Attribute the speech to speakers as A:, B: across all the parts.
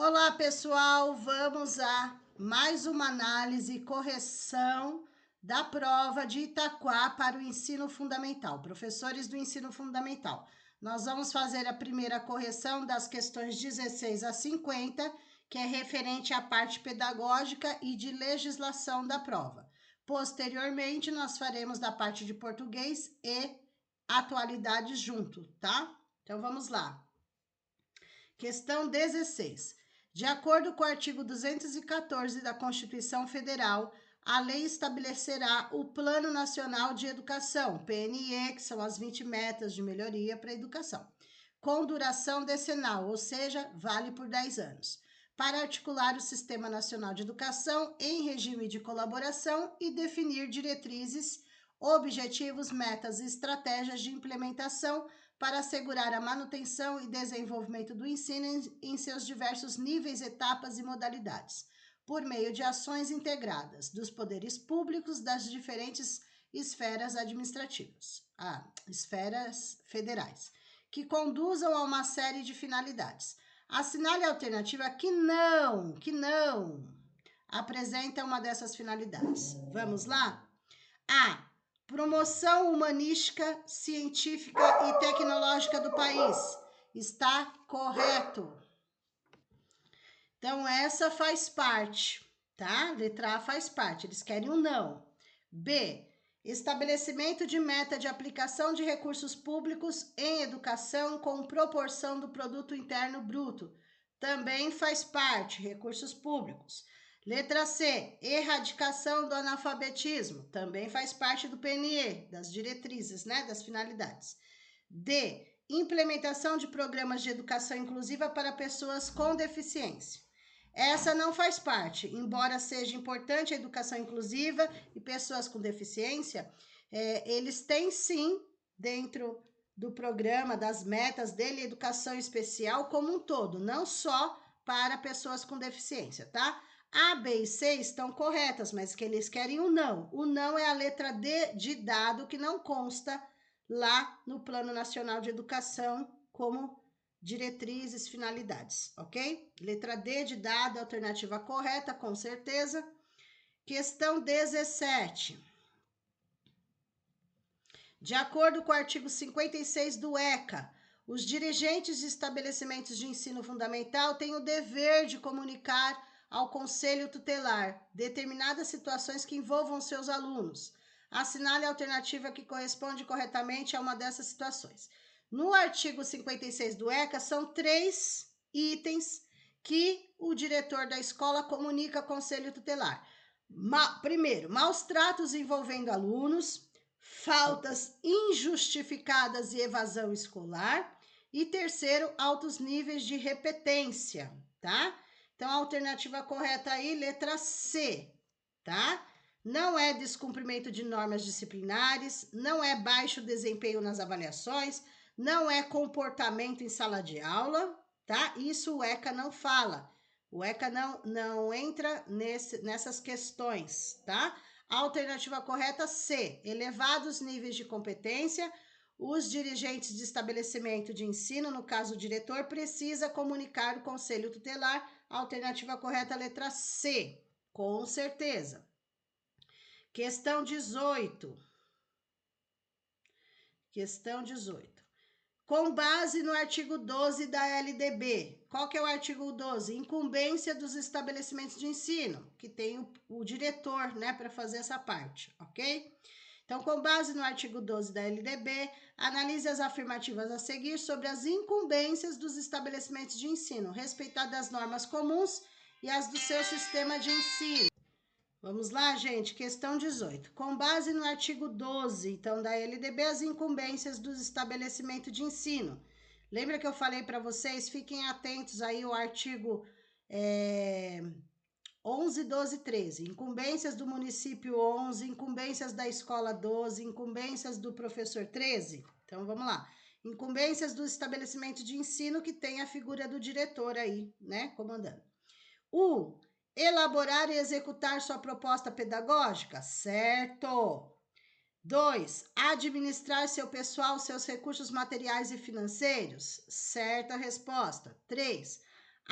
A: Olá, pessoal! Vamos a mais uma análise e correção da prova de Itaquá para o ensino fundamental. Professores do ensino fundamental, nós vamos fazer a primeira correção das questões 16 a 50, que é referente à parte pedagógica e de legislação da prova. Posteriormente, nós faremos da parte de português e atualidades junto, tá? Então, vamos lá. Questão 16. De acordo com o artigo 214 da Constituição Federal, a lei estabelecerá o Plano Nacional de Educação, PNE, que são as 20 metas de melhoria para a educação, com duração decenal, ou seja, vale por 10 anos, para articular o Sistema Nacional de Educação em regime de colaboração e definir diretrizes, objetivos, metas e estratégias de implementação para assegurar a manutenção e desenvolvimento do ensino em seus diversos níveis, etapas e modalidades, por meio de ações integradas dos poderes públicos das diferentes esferas administrativas, esferas federais, que conduzam a uma série de finalidades. Assinale a alternativa que não apresenta uma dessas finalidades. Vamos lá? A. Promoção humanística, científica e tecnológica do país. Está correto. Então, essa faz parte, tá? Letra A faz parte. Eles querem um não. B. Estabelecimento de meta de aplicação de recursos públicos em educação com proporção do produto interno bruto. Também faz parte, recursos públicos. Letra C, erradicação do analfabetismo, também faz parte do PNE, das diretrizes, né, das finalidades. D, implementação de programas de educação inclusiva para pessoas com deficiência. Essa não faz parte, embora seja importante a educação inclusiva e pessoas com deficiência, eles têm sim, dentro do programa, das metas dele, educação especial como um todo, não só para pessoas com deficiência, tá? A, B e C estão corretas, mas que eles querem o não. O não é a letra D de dado, que não consta lá no Plano Nacional de Educação como diretrizes, finalidades, ok? Letra D de dado, alternativa correta, com certeza. Questão 17. De acordo com o artigo 56 do ECA, os dirigentes de estabelecimentos de ensino fundamental têm o dever de comunicar ao Conselho Tutelar determinadas situações que envolvam seus alunos. Assinale a alternativa que corresponde corretamente a uma dessas situações. No artigo 56 do ECA, são 3 itens que o diretor da escola comunica ao Conselho Tutelar. Primeiro, maus tratos envolvendo alunos, faltas injustificadas e evasão escolar. E terceiro, altos níveis de repetência, tá? Então, a alternativa correta aí, letra C, tá? Não é descumprimento de normas disciplinares, não é baixo desempenho nas avaliações, não é comportamento em sala de aula, tá? Isso o ECA não fala. O ECA não entra nessas questões, tá? A alternativa correta, C, elevados níveis de competência. Os dirigentes de estabelecimento de ensino, no caso o diretor, precisa comunicar o conselho tutelar. A alternativa correta, letra C, com certeza. Questão 18. Questão 18. Com base no artigo 12 da LDB. Qual que é o artigo 12? Incumbência dos estabelecimentos de ensino, que tem o diretor, né, para fazer essa parte, ok? Então, com base no artigo 12 da LDB, analise as afirmativas a seguir sobre as incumbências dos estabelecimentos de ensino, respeitadas as normas comuns e as do seu sistema de ensino. Vamos lá, gente, questão 18. Com base no artigo 12, então, da LDB, as incumbências dos estabelecimentos de ensino. Lembra que eu falei para vocês? Fiquem atentos aí ao artigo 11, 12 e 13. Incumbências do município 11, incumbências da escola 12, incumbências do professor 13. Então, vamos lá. Incumbências do estabelecimento de ensino que tem a figura do diretor aí, né, comandando. Elaborar e executar sua proposta pedagógica? Certo. 2. Administrar seu pessoal, seus recursos materiais e financeiros? Certa resposta. 3.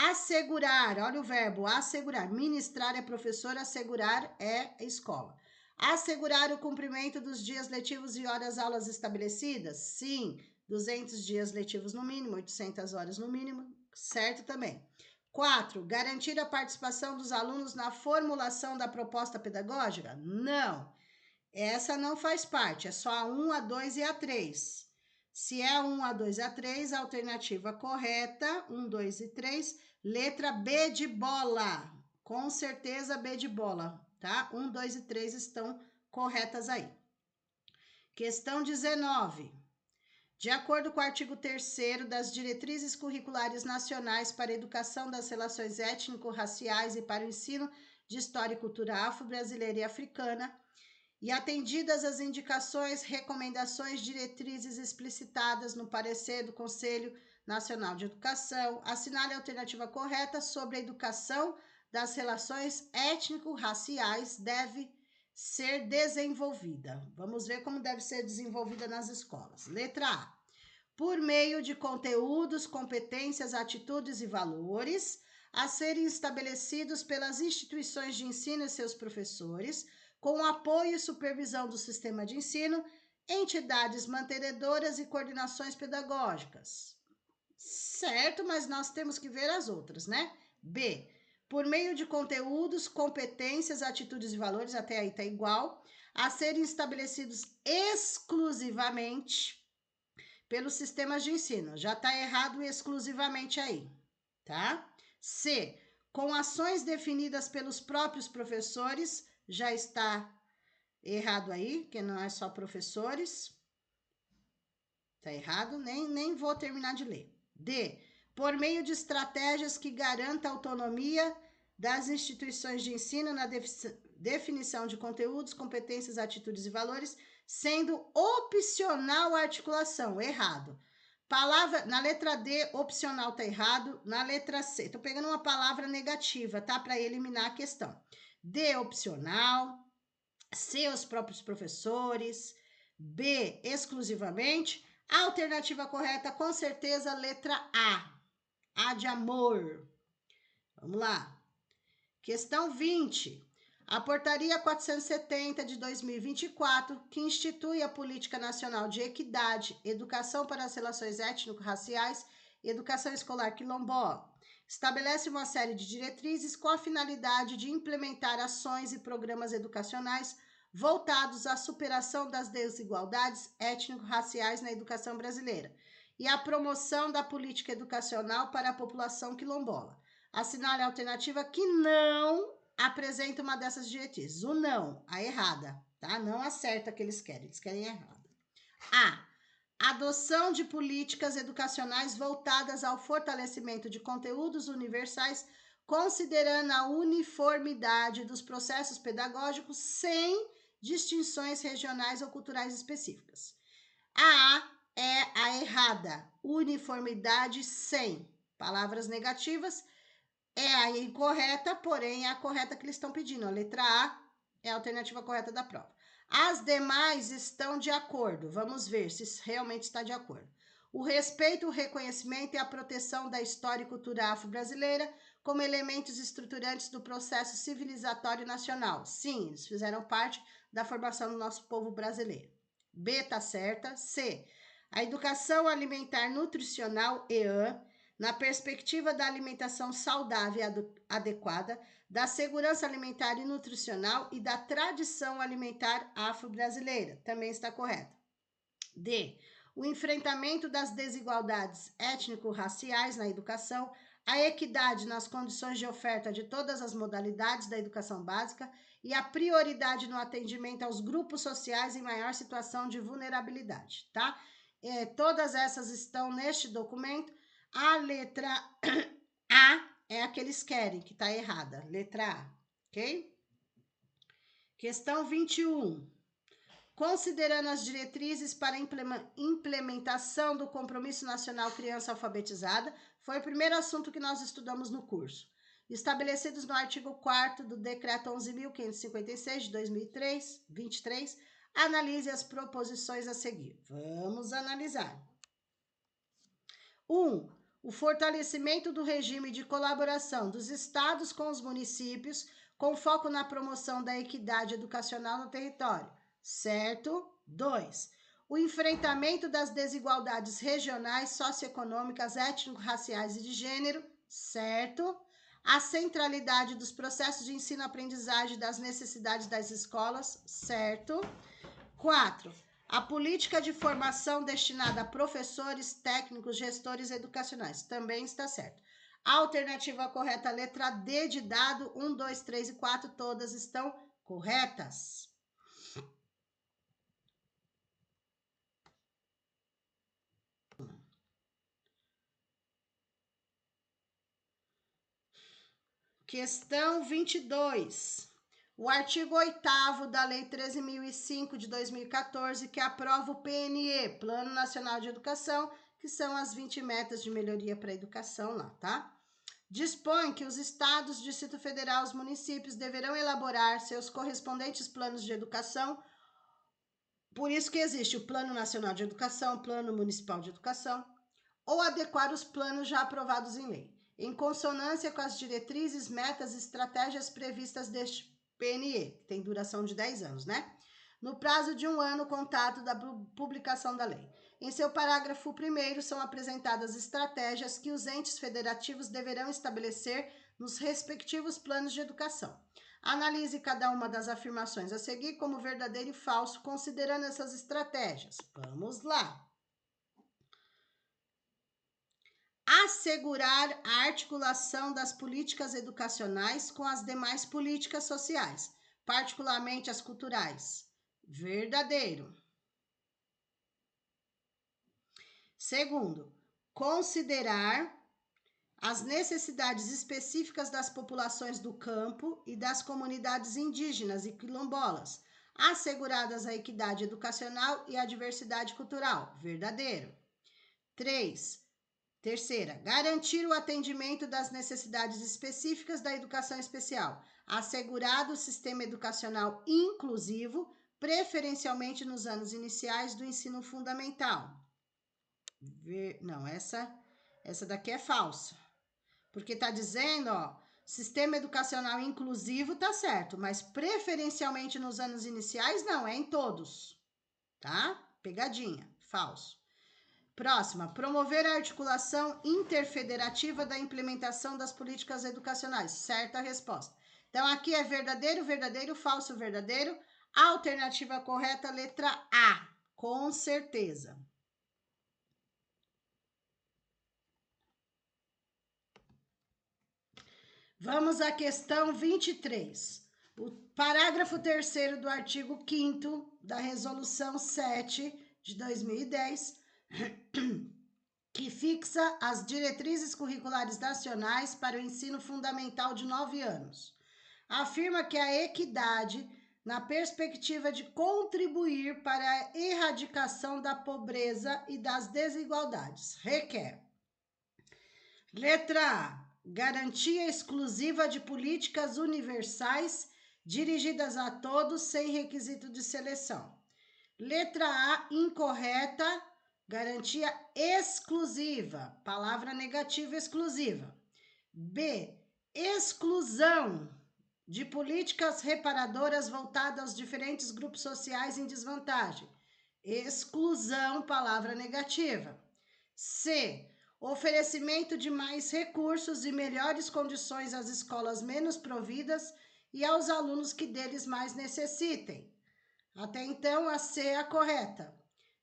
A: Assegurar, olha o verbo, assegurar. Ministrar é professor, assegurar é escola. Assegurar o cumprimento dos dias letivos e horas-aulas estabelecidas? Sim, 200 dias letivos no mínimo, 800 horas no mínimo, certo também. 4. Garantir a participação dos alunos na formulação da proposta pedagógica? Não. Essa não faz parte, é só a 1, a 2 e a 3. Se é 1, a 2 e a 3, a alternativa correta, 1, 2 e 3, letra B de bola. Com certeza B de bola, tá? 1, 2 e 3 estão corretas aí. Questão 19. De acordo com o artigo 3º das Diretrizes Curriculares Nacionais para a Educação das Relações Étnico-Raciais e para o Ensino de História e Cultura Afro-Brasileira e Africana, e atendidas as indicações, recomendações, diretrizes explicitadas no parecer do Conselho Nacional de Educação, assinale a alternativa correta sobre a educação das relações étnico-raciais deve ser desenvolvida. Vamos ver como deve ser desenvolvida nas escolas. Letra A. Por meio de conteúdos, competências, atitudes e valores a serem estabelecidos pelas instituições de ensino e seus professores, com apoio e supervisão do sistema de ensino, entidades mantenedoras e coordenações pedagógicas. Certo, mas nós temos que ver as outras, né? B. Por meio de conteúdos, competências, atitudes e valores, até aí tá igual, a serem estabelecidos exclusivamente pelos sistemas de ensino. Já tá errado exclusivamente aí, tá? C. Com ações definidas pelos próprios professores, já está errado aí, que não é só professores. Tá errado, nem vou terminar de ler. D. Por meio de estratégias que garantam a autonomia das instituições de ensino na definição de conteúdos, competências, atitudes e valores, sendo opcional a articulação. Errado. Palavra, na letra D, opcional tá errado. Na letra C, tô pegando uma palavra negativa, tá? Para eliminar a questão. D, opcional. C, os próprios professores. B, exclusivamente. A alternativa correta, com certeza, letra A. A de amor. Vamos lá. Questão 20. A Portaria 470 de 2024, que institui a Política Nacional de Equidade, Educação para as Relações Étnico-Raciais e Educação Escolar Quilombola, estabelece uma série de diretrizes com a finalidade de implementar ações e programas educacionais voltados à superação das desigualdades étnico-raciais na educação brasileira e à promoção da política educacional para a população quilombola. Assinale a alternativa que não apresenta uma dessas diretrizes. O não, a errada, tá? Não acerta o que eles querem errado. A. Adoção de políticas educacionais voltadas ao fortalecimento de conteúdos universais, considerando a uniformidade dos processos pedagógicos sem distinções regionais ou culturais específicas. A é a errada, uniformidade sem. Palavras negativas é a incorreta, porém é a correta que eles estão pedindo. A letra A é a alternativa correta da prova. As demais estão de acordo. Vamos ver se realmente está de acordo. O respeito, o reconhecimento e a proteção da história e cultura afro-brasileira como elementos estruturantes do processo civilizatório nacional. Sim, eles fizeram parte da formação do nosso povo brasileiro. B tá certa. C. A educação alimentar nutricional, EAN, na perspectiva da alimentação saudável e adequada, da segurança alimentar e nutricional e da tradição alimentar afro-brasileira. Também está correto. D. O enfrentamento das desigualdades étnico-raciais na educação, a equidade nas condições de oferta de todas as modalidades da educação básica e a prioridade no atendimento aos grupos sociais em maior situação de vulnerabilidade, tá? Todas essas estão neste documento. A letra A é a que eles querem, que está errada. Letra A, ok? Questão 21. Considerando as diretrizes para a implementação do Compromisso Nacional Criança Alfabetizada, foi o primeiro assunto que nós estudamos no curso. Estabelecidos no artigo 4º do Decreto 11.556 de 2023, analise as proposições a seguir. Vamos analisar. 1. o fortalecimento do regime de colaboração dos estados com os municípios, com foco na promoção da equidade educacional no território, certo? 2. O enfrentamento das desigualdades regionais, socioeconômicas, étnico-raciais e de gênero, certo? A centralidade dos processos de ensino-aprendizagem das necessidades das escolas, certo? 4. A política de formação destinada a professores, técnicos, gestores educacionais, também está certo. A alternativa correta, letra D de dado, 1, 2, 3 e 4, todas estão corretas. Questão 22. O artigo 8º da Lei 13.005 de 2014, que aprova o PNE, Plano Nacional de Educação, que são as 20 metas de melhoria para a educação lá, tá? Dispõe que os estados, Distrito Federal e os municípios deverão elaborar seus correspondentes planos de educação. Por isso que existe o Plano Nacional de Educação, o Plano Municipal de Educação, ou adequar os planos já aprovados em lei, em consonância com as diretrizes, metas e estratégias previstas deste PNE, que tem duração de 10 anos, né? No prazo de 1 ano, contato da publicação da lei. Em seu parágrafo 1º, são apresentadas estratégias que os entes federativos deverão estabelecer nos respectivos planos de educação. Analise cada uma das afirmações a seguir como verdadeiro e falso, considerando essas estratégias. Vamos lá! Assegurar a articulação das políticas educacionais com as demais políticas sociais, particularmente as culturais. Verdadeiro. Segundo, considerar as necessidades específicas das populações do campo e das comunidades indígenas e quilombolas, asseguradas a equidade educacional e a diversidade cultural. Verdadeiro. 3. Terceira, garantir o atendimento das necessidades específicas da educação especial, assegurado o sistema educacional inclusivo, preferencialmente nos anos iniciais do ensino fundamental. Não, essa daqui é falsa, porque está dizendo, ó, sistema educacional inclusivo tá certo, mas preferencialmente nos anos iniciais não, é em todos, tá? Pegadinha, falso. Próxima, promover a articulação interfederativa da implementação das políticas educacionais. Certa resposta. Então, aqui é verdadeiro, verdadeiro, falso, verdadeiro. Alternativa correta, letra A, com certeza. Vamos à questão 23. O parágrafo 3º do artigo 5º da Resolução 7 de 2010... que fixa as diretrizes curriculares nacionais para o ensino fundamental de 9 anos. Afirma que a equidade, na perspectiva de contribuir para a erradicação da pobreza e das desigualdades, requer: letra A, garantia exclusiva de políticas universais dirigidas a todos sem requisito de seleção. Letra A, incorreta, garantia exclusiva, palavra negativa exclusiva. B, exclusão de políticas reparadoras voltadas aos diferentes grupos sociais em desvantagem. Exclusão, palavra negativa. C, oferecimento de mais recursos e melhores condições às escolas menos providas e aos alunos que deles mais necessitem. Até então, a C é a correta.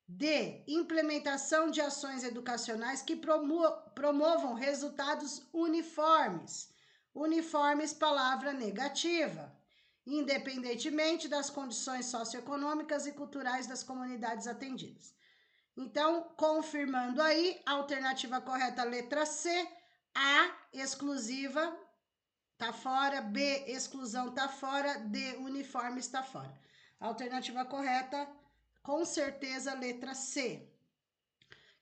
A: D, implementação de ações educacionais que promovam resultados uniformes. Uniformes, palavra negativa. Independentemente das condições socioeconômicas e culturais das comunidades atendidas. Então, confirmando aí, a alternativa correta, letra C. A, exclusiva, tá fora. B, exclusão, tá fora. D, uniforme, está fora. A alternativa correta, com certeza, letra C.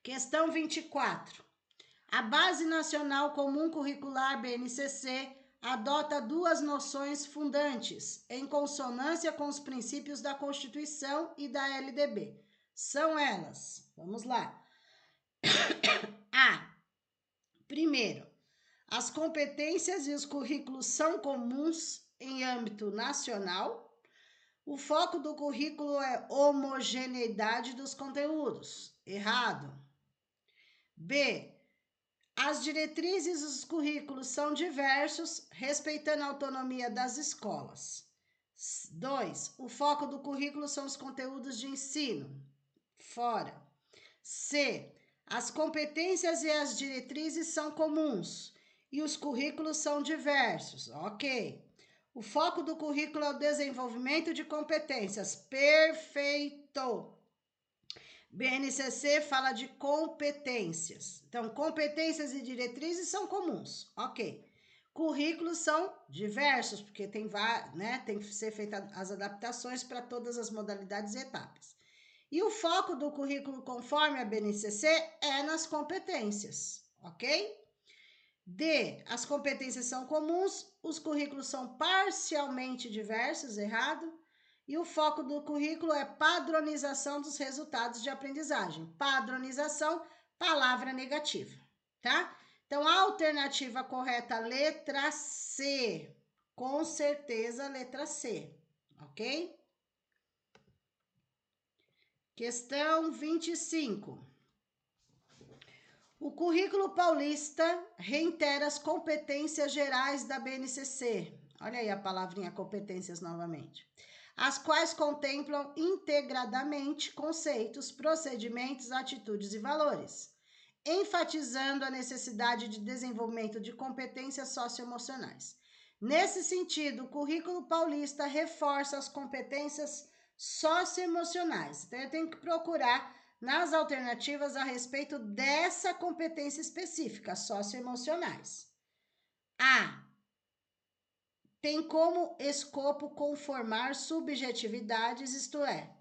A: Questão 24. A Base Nacional Comum Curricular, BNCC, adota duas noções fundantes, em consonância com os princípios da Constituição e da LDB. São elas, vamos lá. A, Primeiro, as competências e os currículos são comuns em âmbito nacional. O foco do currículo é homogeneidade dos conteúdos. Errado. B. As diretrizes dos currículos são diversos, respeitando a autonomia das escolas. 2. O foco do currículo são os conteúdos de ensino. Fora. C. As competências e as diretrizes são comuns e os currículos são diversos. Ok. O foco do currículo é o desenvolvimento de competências. Perfeito. BNCC fala de competências. Então, competências e diretrizes são comuns. Ok. Currículos são diversos, porque tem que ser feitas as adaptações para todas as modalidades e etapas. E o foco do currículo, conforme a BNCC, é nas competências, ok? D. As competências são comuns, os currículos são parcialmente diversos, errado. E o foco do currículo é padronização dos resultados de aprendizagem. Padronização, palavra negativa, tá? Então, a alternativa correta, letra C. Com certeza, letra C, ok? Questão 25. O currículo paulista reitera as competências gerais da BNCC. Olha aí a palavrinha competências novamente. As quais contemplam integradamente conceitos, procedimentos, atitudes e valores, enfatizando a necessidade de desenvolvimento de competências socioemocionais. Nesse sentido, o currículo paulista reforça as competências socioemocionais. Então, eu tenho que procurar nas alternativas a respeito dessa competência específica, socioemocionais. A. Tem como escopo conformar subjetividades, isto é,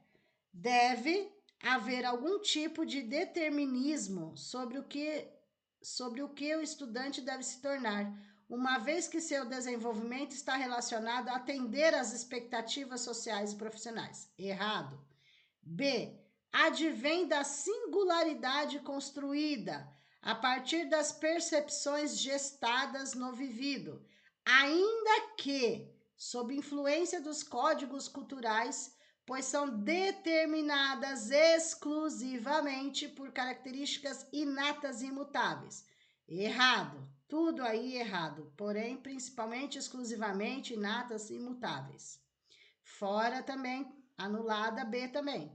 A: deve haver algum tipo de determinismo sobre o que o estudante deve se tornar, uma vez que seu desenvolvimento está relacionado a atender às expectativas sociais e profissionais. Errado. B. Advém da singularidade construída a partir das percepções gestadas no vivido, ainda que sob influência dos códigos culturais, pois são determinadas exclusivamente por características inatas e imutáveis. Errado. Tudo aí errado, porém, principalmente, exclusivamente, inatas e imutáveis. Fora também, anulada, B também.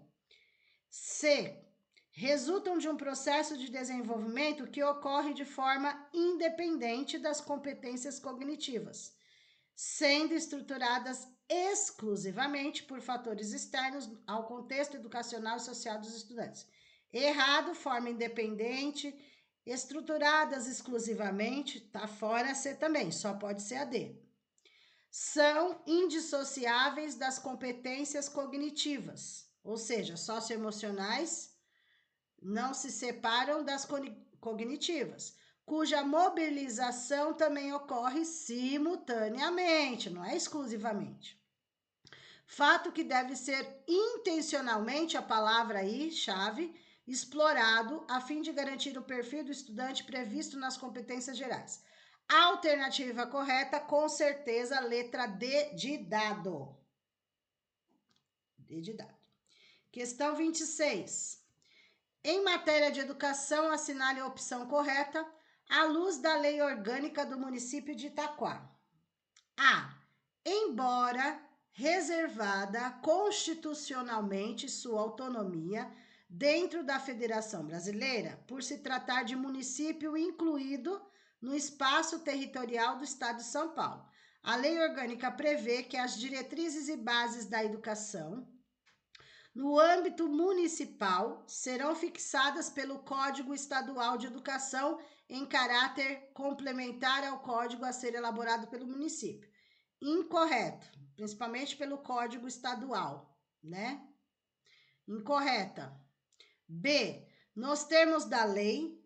A: C. Resultam de um processo de desenvolvimento que ocorre de forma independente das competências cognitivas, sendo estruturadas exclusivamente por fatores externos ao contexto educacional e social dos estudantes. Errado, forma independente, estruturadas exclusivamente, tá fora C também, só pode ser a D. São indissociáveis das competências cognitivas, ou seja, socioemocionais, não se separam das cognitivas, cuja mobilização também ocorre simultaneamente, não é exclusivamente. Fato que deve ser intencionalmente, a palavra aí, chave, explorado a fim de garantir o perfil do estudante previsto nas competências gerais. A alternativa correta, com certeza, letra D de dado. D de dado. Questão 26. Em matéria de educação, assinale a opção correta à luz da lei orgânica do município de Itaquá. A. Embora reservada constitucionalmente sua autonomia dentro da Federação Brasileira, por se tratar de município incluído no espaço territorial do Estado de São Paulo. A lei orgânica prevê que as diretrizes e bases da educação no âmbito municipal serão fixadas pelo Código Estadual de Educação em caráter complementar ao código a ser elaborado pelo município. Incorreto, principalmente pelo Código Estadual, né? Incorreta. B. Nos termos da lei,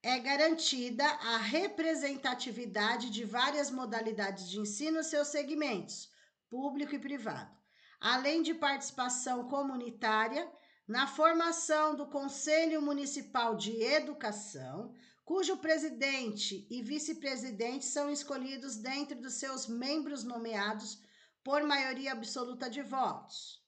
A: é garantida a representatividade de várias modalidades de ensino e seus segmentos, público e privado, além de participação comunitária na formação do Conselho Municipal de Educação, cujo presidente e vice-presidente são escolhidos dentre dos seus membros nomeados por maioria absoluta de votos.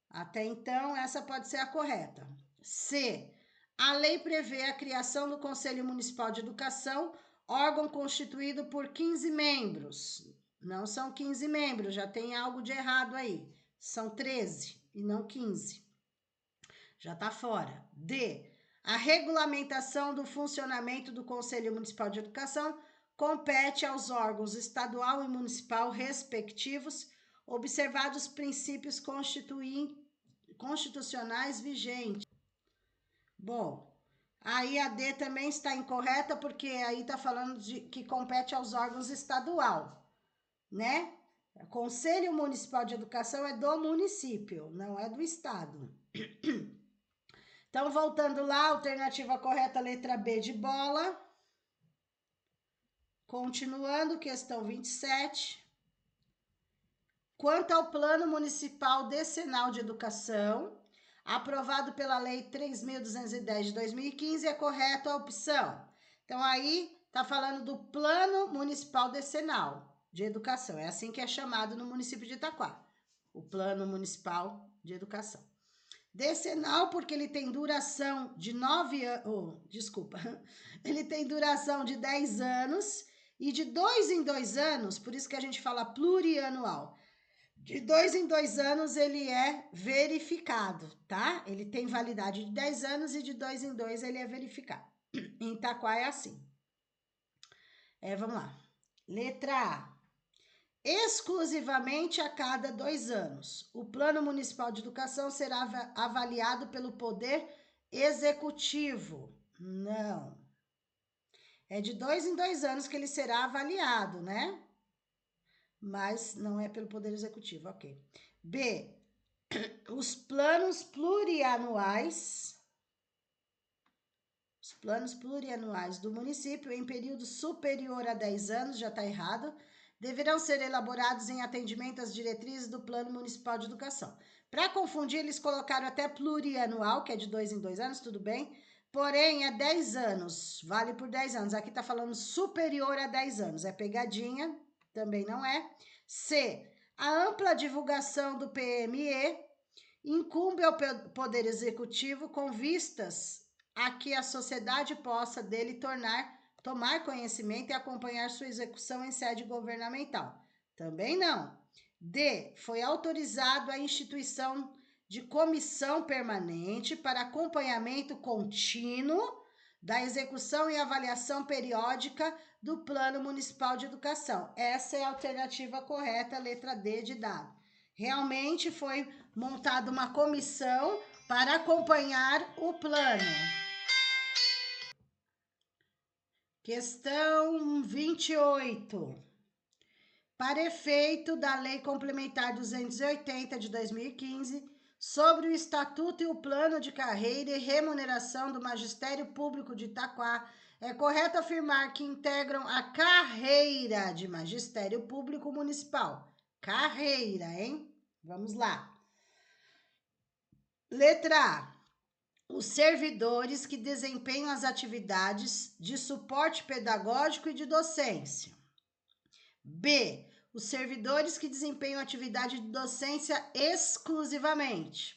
A: Até então, essa pode ser a correta. C. A lei prevê a criação do Conselho Municipal de Educação, órgão constituído por 15 membros. Não são 15 membros, já tem algo de errado aí. São 13 e não 15. Já está fora. D. A regulamentação do funcionamento do Conselho Municipal de Educação compete aos órgãos estadual e municipal respectivos, observados princípios constitucionais vigentes. Bom, aí a D também está incorreta, porque aí está falando de que compete aos órgãos estadual, né? O Conselho Municipal de Educação é do município, não é do estado. Então, voltando lá, alternativa correta, letra B de bola. Continuando, questão 27. Quanto ao Plano Municipal Decenal de Educação, aprovado pela Lei 3.210 de 2015, é correta a opção. Então, aí está falando do Plano Municipal Decenal de Educação. É assim que é chamado no município de Itaquá, o Plano Municipal de Educação. Decenal porque ele tem duração de 9 anos, ele tem duração de 10 anos e de 2 em 2 anos, por isso que a gente fala plurianual. De 2 em 2 anos ele é verificado, tá? Ele tem validade de 10 anos e de 2 em 2 ele é verificado. Em Itaquá é assim. Vamos lá. Letra A. Exclusivamente a cada 2 anos. O Plano Municipal de Educação será avaliado pelo Poder Executivo. Não. É de 2 em 2 anos que ele será avaliado, né? Mas não é pelo Poder Executivo, ok. B. Os planos plurianuais. Os planos plurianuais do município em período superior a 10 anos, já está errado, deverão ser elaborados em atendimento às diretrizes do Plano Municipal de Educação. Para confundir, eles colocaram até plurianual, que é de 2 em 2 anos, tudo bem? Porém, é 10 anos, vale por 10 anos. Aqui está falando superior a 10 anos, é pegadinha, também não é. C. A ampla divulgação do PME incumbe ao Poder Executivo com vistas a que a sociedade possa dele tomar conhecimento e acompanhar sua execução em sede governamental. Também não. D. Foi autorizado a instituição de comissão permanente para acompanhamento contínuo da execução e avaliação periódica do Plano Municipal de Educação. Essa é a alternativa correta, letra D de dado. Realmente foi montada uma comissão para acompanhar o plano. Questão 28. Para efeito da Lei Complementar 280 de 2015, sobre o Estatuto e o Plano de Carreira e Remuneração do Magistério Público de Itaquá, é correto afirmar que integram a carreira de Magistério Público Municipal. Carreira, hein? Vamos lá. Letra A. Os servidores que desempenham as atividades de suporte pedagógico e de docência. B. Os servidores que desempenham atividade de docência exclusivamente.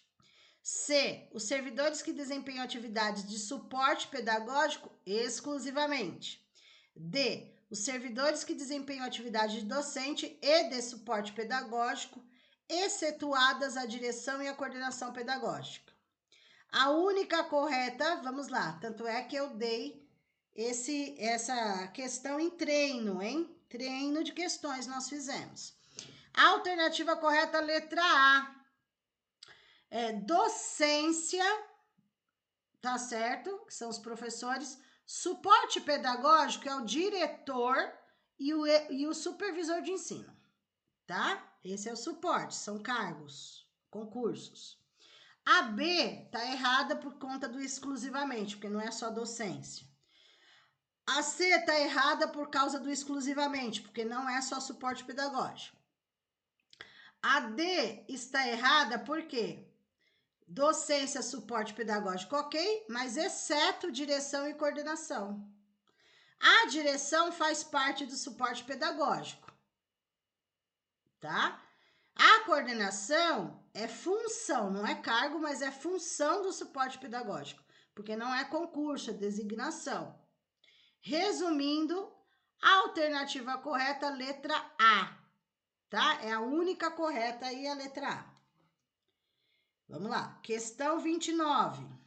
A: C. Os servidores que desempenham atividades de suporte pedagógico exclusivamente. D. Os servidores que desempenham atividade de docente e de suporte pedagógico, excetuadas a direção e a coordenação pedagógica. A única correta, vamos lá, tanto é que eu dei essa questão em treino, hein? Treino de questões nós fizemos. A alternativa correta, letra A. Docência, tá certo? Que são os professores. Suporte pedagógico é o diretor e o supervisor de ensino, tá? Esse é o suporte, são cargos, concursos. A B tá errada por conta do exclusivamente, porque não é só docência. A C tá errada por causa do exclusivamente, porque não é só suporte pedagógico. A D está errada porque docência, suporte pedagógico, ok, mas exceto direção e coordenação. A direção faz parte do suporte pedagógico, tá? A coordenação é função, não é cargo, mas é função do suporte pedagógico, porque não é concurso, é designação. Resumindo, a alternativa correta, letra A, tá? É a única correta aí, a letra A. Vamos lá, questão 29.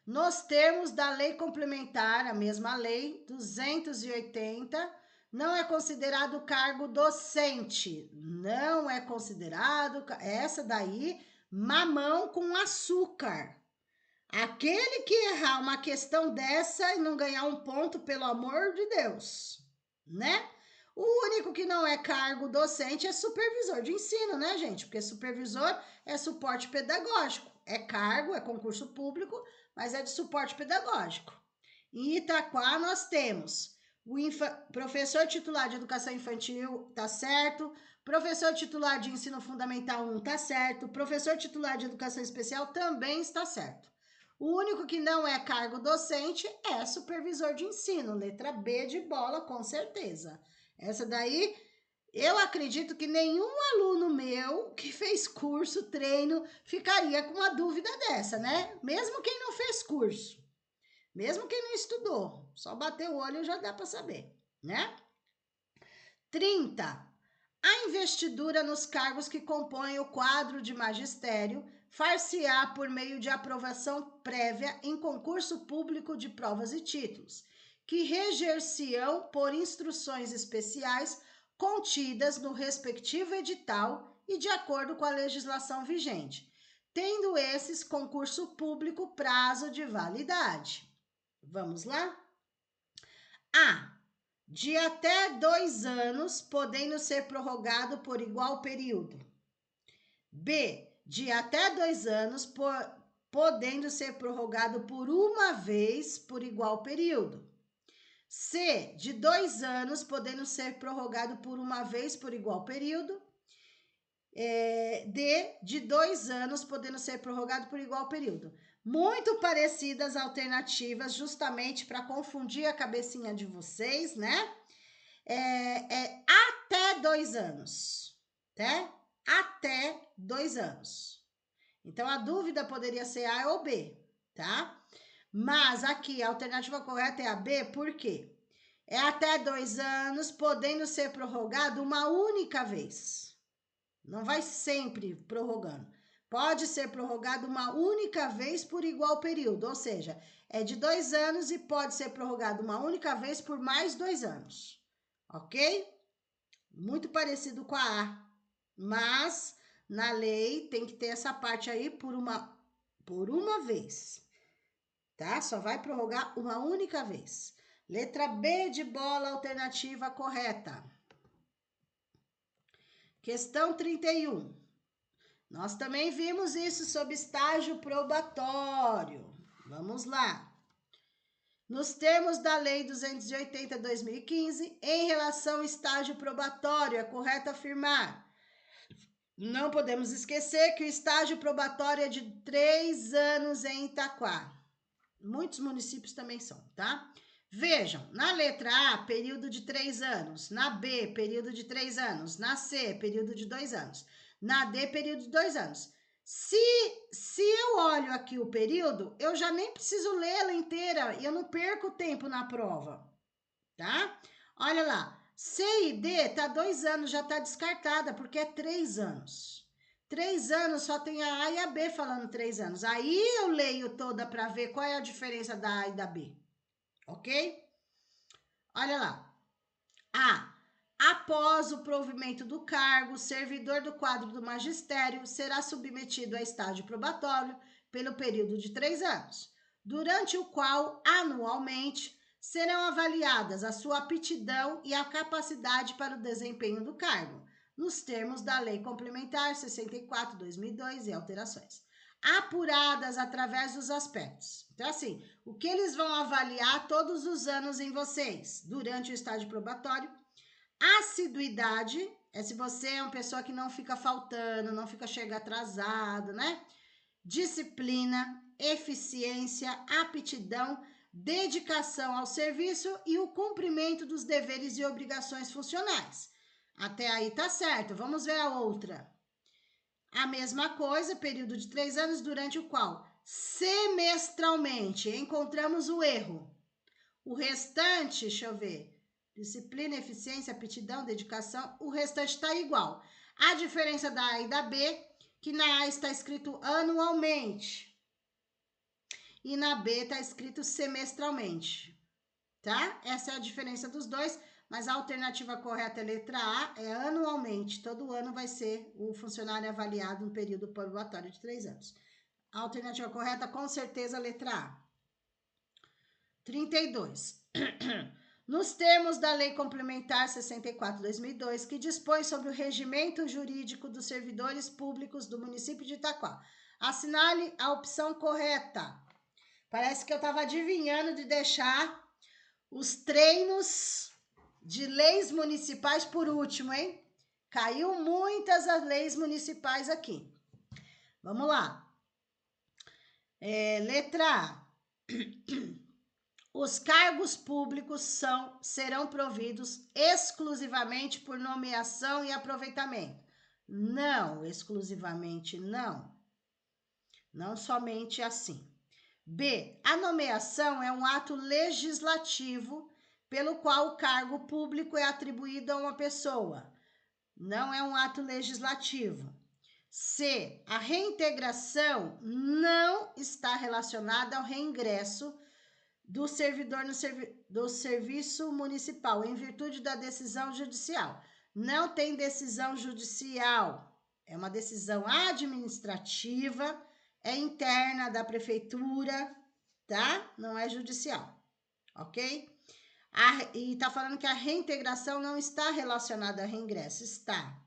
A: Nos termos da lei complementar, a mesma lei, 280, não é considerado cargo docente. Não é considerado, essa daí, mamão com açúcar. Aquele que errar uma questão dessa e não ganhar um ponto, pelo amor de Deus, né? O único que não é cargo docente é supervisor de ensino, né, gente? Porque supervisor é suporte pedagógico. É cargo, é concurso público, mas é de suporte pedagógico. Em Itaquá, nós temos o professor titular de educação infantil, tá certo. Professor titular de ensino fundamental 1, tá certo. Professor titular de educação especial também está certo. O único que não é cargo docente é supervisor de ensino, letra B de bola, com certeza. Essa daí, eu acredito que nenhum aluno meu que fez curso, treino, ficaria com uma dúvida dessa, né? Mesmo quem não fez curso, mesmo quem não estudou, só bater o olho já dá para saber, né? 30. A investidura nos cargos que compõem o quadro de magistério far-se-á por meio de aprovação prévia em concurso público de provas e títulos, que reger-se-ão por instruções especiais contidas no respectivo edital e de acordo com a legislação vigente, tendo esses concurso público prazo de validade. Vamos lá? A. De até 2 anos, podendo ser prorrogado por igual período. B. De até 2 anos, podendo ser prorrogado por uma vez por igual período. C. De 2 anos, podendo ser prorrogado por uma vez por igual período. D. De 2 anos, podendo ser prorrogado por igual período. Muito parecidas alternativas, justamente para confundir a cabecinha de vocês, né? Até 2 anos, tá? Até 2 anos. Então, a dúvida poderia ser A ou B, tá? Mas aqui, a alternativa correta é a B, por quê? É até 2 anos, podendo ser prorrogado uma única vez. Não vai sempre prorrogando. Pode ser prorrogado uma única vez por igual período, ou seja, é de 2 anos e pode ser prorrogado uma única vez por mais 2 anos, ok? Muito parecido com a A, mas na lei tem que ter essa parte aí por uma vez, tá? Só vai prorrogar uma única vez. Letra B de bola, alternativa correta. Questão 31. Nós também vimos isso sob estágio probatório. Vamos lá. Nos termos da Lei 280/2015, em relação ao estágio probatório, é correto afirmar: não podemos esquecer que o estágio probatório é de 3 anos em Itaquá. Muitos municípios também são, tá? Vejam, na letra A, período de 3 anos. Na B, período de 3 anos. Na C, período de 2 anos. Na D, período de 2 anos. Se eu olho aqui o período, eu já nem preciso lê-la inteira e eu não perco tempo na prova, tá? Olha lá, C e D tá 2 anos, já tá descartada, porque é 3 anos. 3 anos só tem a A e a B falando 3 anos. Aí eu leio toda para ver qual é a diferença da A e da B, ok? Olha lá. A. Após o provimento do cargo, o servidor do quadro do magistério será submetido a estágio probatório pelo período de 3 anos, durante o qual, anualmente, serão avaliadas a sua aptidão e a capacidade para o desempenho do cargo, nos termos da Lei Complementar 64/2002 e alterações, apuradas através dos aspectos. Então, assim, o que eles vão avaliar todos os anos em vocês, durante o estágio probatório: assiduidade, é se você é uma pessoa que não fica faltando, não fica chegando atrasado, né? Disciplina, eficiência, aptidão, dedicação ao serviço e o cumprimento dos deveres e obrigações funcionais. Até aí tá certo. Vamos ver a outra. A mesma coisa, período de 3 anos, durante o qual, semestralmente, encontramos o erro. O restante, deixa eu ver, disciplina, eficiência, aptidão, dedicação, o restante está igual. A diferença da A e da B, que na A está escrito anualmente e na B está escrito semestralmente, tá? Essa é a diferença dos dois, mas a alternativa correta é letra A, é anualmente. Todo ano vai ser o funcionário avaliado no período probatório de 3 anos. A alternativa correta, com certeza, letra A. 32. Nos termos da Lei Complementar 64/2002, que dispõe sobre o regimento jurídico dos servidores públicos do município de Itaquá, assinale a opção correta. Parece que eu estava adivinhando de deixar os treinos de leis municipais por último, hein? Caiu muitas as leis municipais aqui. Vamos lá. Letra A. Os cargos públicos serão providos exclusivamente por nomeação e aproveitamento. Não, exclusivamente não. Não somente assim. B. A nomeação é um ato legislativo pelo qual o cargo público é atribuído a uma pessoa. Não é um ato legislativo. C. A reintegração não está relacionada ao reingresso do servidor do serviço municipal, em virtude da decisão judicial. Não tem decisão judicial, é uma decisão administrativa, é interna da prefeitura, tá? Não é judicial, ok? E tá falando que a reintegração não está relacionada a reingresso, está.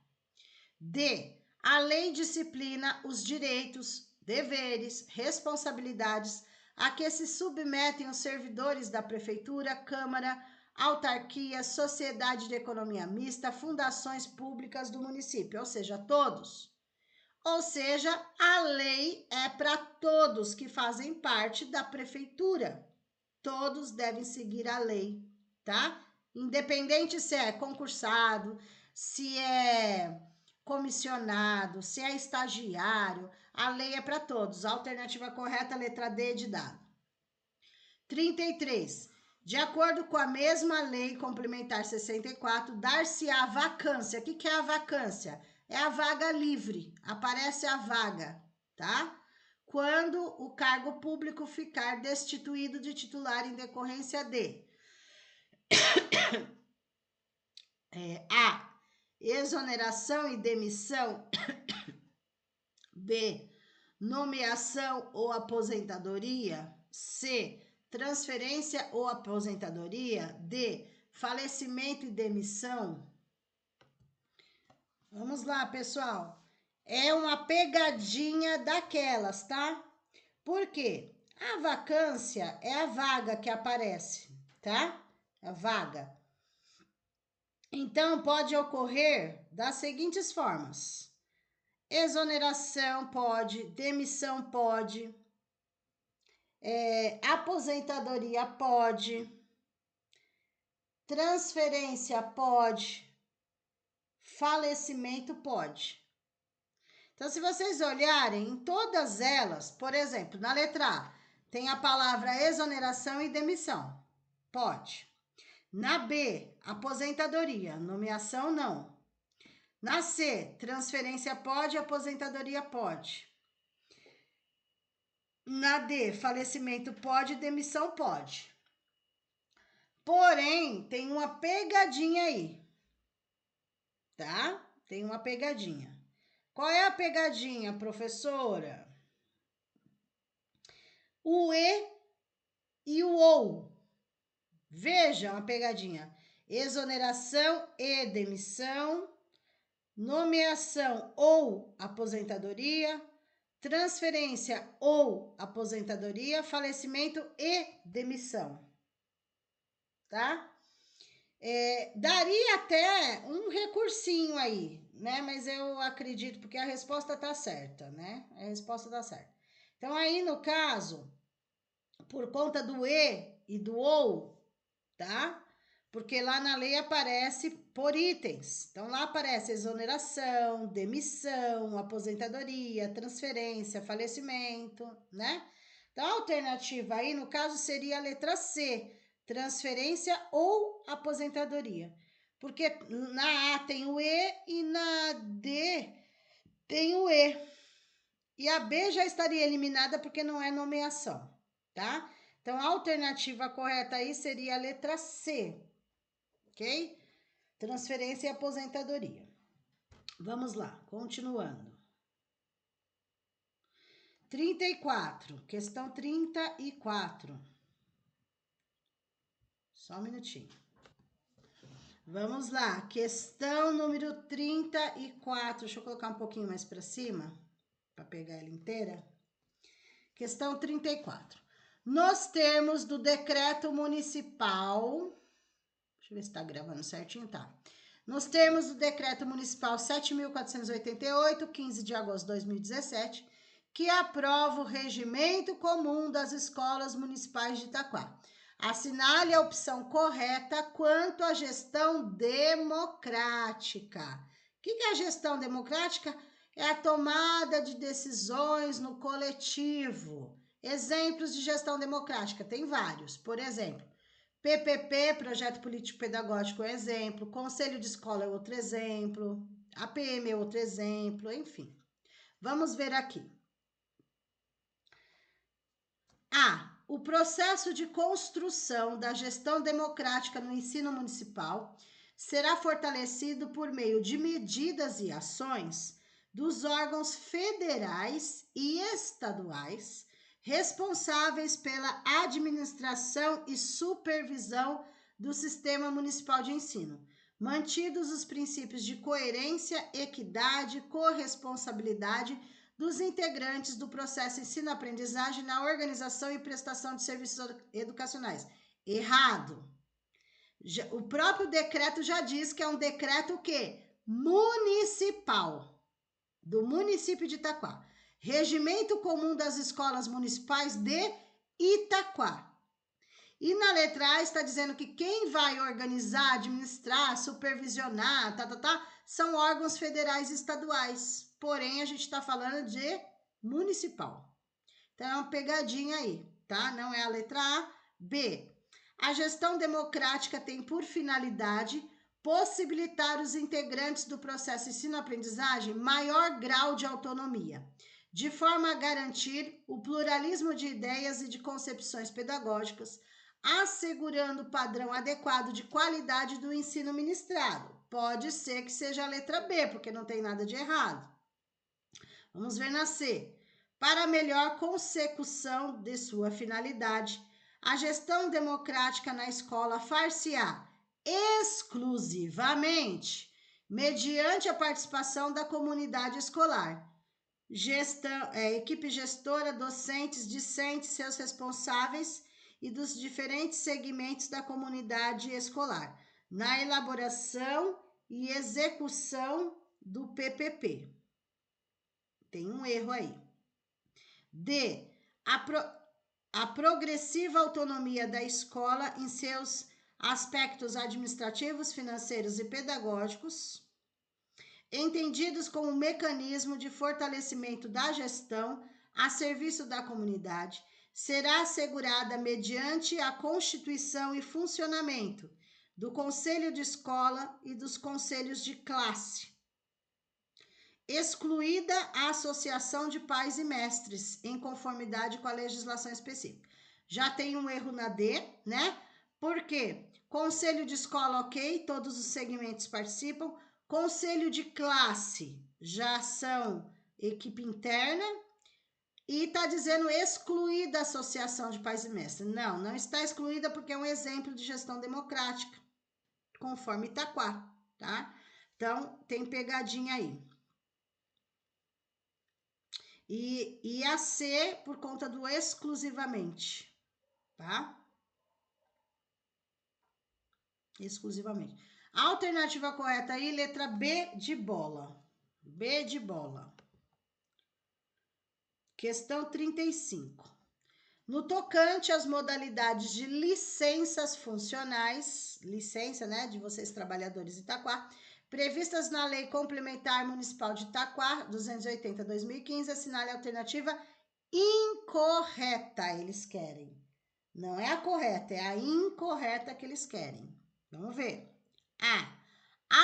A: D. A lei disciplina os direitos, deveres, responsabilidades a que se submetem os servidores da prefeitura, câmara, autarquia, sociedade de economia mista, fundações públicas do município, ou seja, todos. Ou seja, a lei é para todos que fazem parte da prefeitura. Todos devem seguir a lei, tá? Independente se é concursado, se é comissionado, se é estagiário, a lei é para todos. A alternativa correta, letra D de dado. 33. De acordo com a mesma lei complementar 64, dar-se-á vacância. O que é a vacância? É a vaga livre, aparece a vaga, tá? Quando o cargo público ficar destituído de titular em decorrência de A. Exoneração e demissão. B. Nomeação ou aposentadoria. C. Transferência ou aposentadoria. D. Falecimento e demissão. Vamos lá, pessoal. É uma pegadinha daquelas, tá? Por quê? A vacância é a vaga que aparece, tá? A vaga. Então, pode ocorrer das seguintes formas. Exoneração pode, demissão pode, aposentadoria pode, transferência pode, falecimento pode. Então, se vocês olharem em todas elas, por exemplo, na letra A, tem a palavra exoneração e demissão. Pode. Na B, aposentadoria, nomeação não. Na C, transferência pode, aposentadoria pode. Na D, falecimento pode, demissão pode. Porém, tem uma pegadinha aí, tá? Tem uma pegadinha. Qual é a pegadinha, professora? O e o ou. Vejam a pegadinha. Exoneração e demissão, nomeação ou aposentadoria, transferência ou aposentadoria, falecimento e demissão. Tá? Daria até um recursinho aí, né? Mas eu acredito, porque a resposta tá certa, né? A resposta tá certa. Então, aí no caso, por conta do e do ou, tá? Porque lá na lei aparece por itens. Então, lá aparece exoneração, demissão, aposentadoria, transferência, falecimento, né? Então, a alternativa aí, no caso, seria a letra C, transferência ou aposentadoria. Porque na A tem o E e na D tem o E. E a B já estaria eliminada porque não é nomeação, tá? Então, a alternativa correta aí seria a letra C, ok? Transferência e aposentadoria. Vamos lá, continuando. 34, questão 34. Só um minutinho. Vamos lá, questão número 34. Deixa eu colocar um pouquinho mais para cima, para pegar ela inteira. Questão 34. Nos termos do decreto municipal... Deixa eu ver se está gravando certinho, tá? Nos termos do decreto municipal 7.488, 15 de agosto de 2017, que aprova o regimento comum das escolas municipais de Itaquá. Assinale a opção correta quanto à gestão democrática. O que é a gestão democrática? É a tomada de decisões no coletivo. Exemplos de gestão democrática, tem vários. Por exemplo, PPP, Projeto Político Pedagógico, é exemplo. Conselho de Escola é outro exemplo. APM é outro exemplo, enfim. Vamos ver aqui. A. O processo de construção da gestão democrática no ensino municipal será fortalecido por meio de medidas e ações dos órgãos federais e estaduais responsáveis pela administração e supervisão do Sistema Municipal de Ensino, mantidos os princípios de coerência, equidade, corresponsabilidade dos integrantes do processo ensino-aprendizagem na organização e prestação de serviços educacionais. Errado. O próprio decreto já diz que é um decreto o quê? Municipal, do município de Itaquá. Regimento Comum das Escolas Municipais de Itaquá. E na letra A está dizendo que quem vai organizar, administrar, supervisionar, são órgãos federais e estaduais. Porém, a gente está falando de municipal. Então, é uma pegadinha aí, tá? Não é a letra A. B. A gestão democrática tem por finalidade possibilitar os integrantes do processo ensino-aprendizagem maior grau de autonomia, de forma a garantir o pluralismo de ideias e de concepções pedagógicas, assegurando o padrão adequado de qualidade do ensino ministrado. Pode ser que seja a letra B, porque não tem nada de errado. Vamos ver na C. Para melhor consecução de sua finalidade, a gestão democrática na escola far-se-á exclusivamente mediante a participação da comunidade escolar, equipe gestora, docentes, discentes, seus responsáveis e dos diferentes segmentos da comunidade escolar, na elaboração e execução do PPP. Tem um erro aí. D. A progressiva autonomia da escola em seus aspectos administrativos, financeiros e pedagógicos, entendidos como mecanismo de fortalecimento da gestão a serviço da comunidade, será assegurada mediante a constituição e funcionamento do Conselho de Escola e dos Conselhos de Classe, excluída a associação de pais e mestres, em conformidade com a legislação específica. Já tem um erro na D, né? Por quê? Conselho de escola, ok, todos os segmentos participam. Conselho de classe, já são equipe interna. E está dizendo excluída a associação de pais e mestres. Não, não está excluída porque é um exemplo de gestão democrática, conforme Itaquá, tá? Então, tem pegadinha aí. E a C por conta do exclusivamente, tá? Exclusivamente. A alternativa correta aí, letra B de bola. B de bola. Questão 35. No tocante às modalidades de licenças funcionais, licença, né, de vocês trabalhadores de Itaquá, previstas na Lei Complementar Municipal de Itaquá, 280/2015, assinale a alternativa incorreta, eles querem. Não é a correta, é a incorreta que eles querem. Vamos ver. A.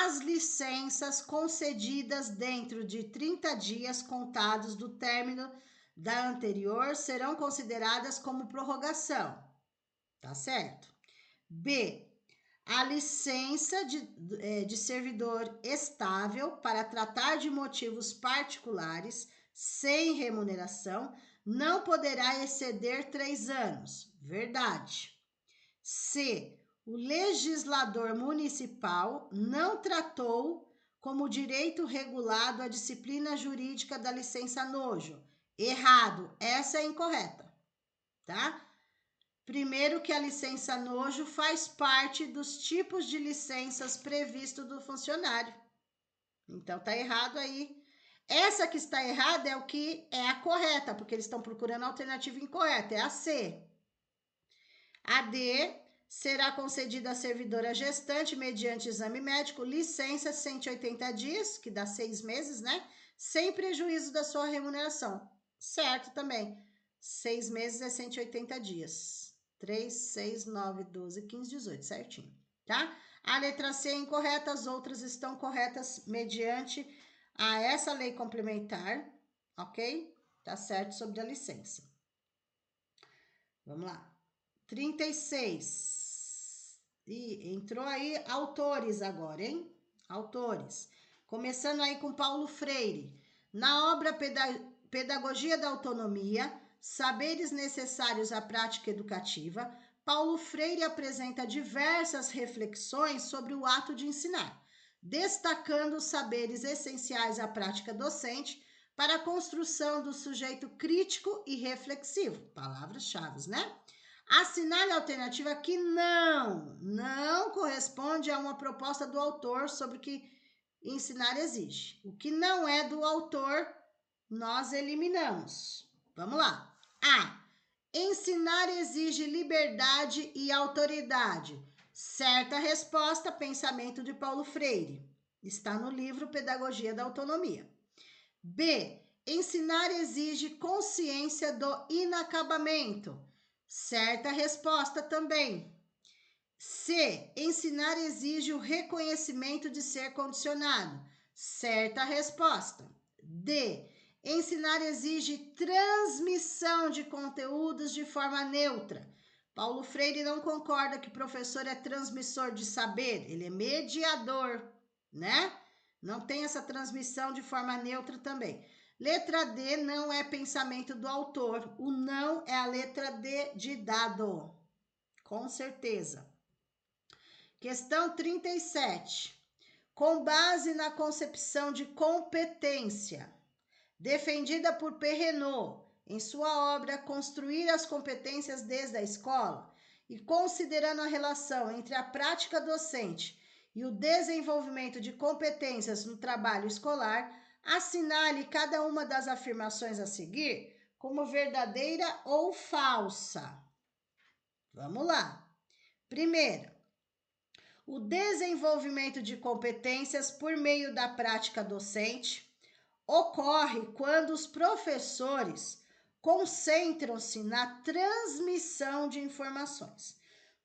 A: As licenças concedidas dentro de 30 dias contados do término da anterior serão consideradas como prorrogação. Tá certo? B. A licença de servidor estável para tratar de motivos particulares sem remuneração não poderá exceder 3 anos. Verdade. C. O legislador municipal não tratou como direito regulado a disciplina jurídica da licença nojo. Errado. Essa é incorreta, tá? Primeiro que a licença nojo faz parte dos tipos de licenças previstos do funcionário. Então, tá errado aí. Essa que está errada é o que é a correta, porque eles estão procurando a alternativa incorreta, é a C. A D, será concedida à servidora gestante, mediante exame médico, licença 180 dias, que dá 6 meses, né? Sem prejuízo da sua remuneração. Certo também. 6 meses é 180 dias. 3, 6, 9, 12, 15, 18, certinho, tá? A letra C é incorreta, as outras estão corretas mediante a essa lei complementar, ok? Tá certo sobre a licença. Vamos lá. 36. E entrou aí autores agora, hein? Autores. Começando aí com Paulo Freire. Na obra Pedagogia da Autonomia, Saberes Necessários à Prática Educativa, Paulo Freire apresenta diversas reflexões sobre o ato de ensinar, destacando os saberes essenciais à prática docente para a construção do sujeito crítico e reflexivo. Palavras-chave, né? Assinale a alternativa que não corresponde a uma proposta do autor sobre o que ensinar exige. O que não é do autor, nós eliminamos. Vamos lá. A. Ensinar exige liberdade e autoridade. Certa resposta, pensamento de Paulo Freire. Está no livro Pedagogia da Autonomia. B. Ensinar exige consciência do inacabamento. Certa resposta também. C. Ensinar exige o reconhecimento de ser condicionado. Certa resposta. D. Ensinar exige transmissão de conteúdos de forma neutra. Paulo Freire não concorda que o professor é transmissor de saber, ele é mediador, né? Não tem essa transmissão de forma neutra também. Letra D não é pensamento do autor. O não é a letra D de dado. Com certeza. Questão 37. Com base na concepção de competência, defendida por Perrenot, em sua obra Construir as Competências desde a Escola, e considerando a relação entre a prática docente e o desenvolvimento de competências no trabalho escolar, assinale cada uma das afirmações a seguir como verdadeira ou falsa. Vamos lá. Primeiro, o desenvolvimento de competências por meio da prática docente ocorre quando os professores concentram-se na transmissão de informações,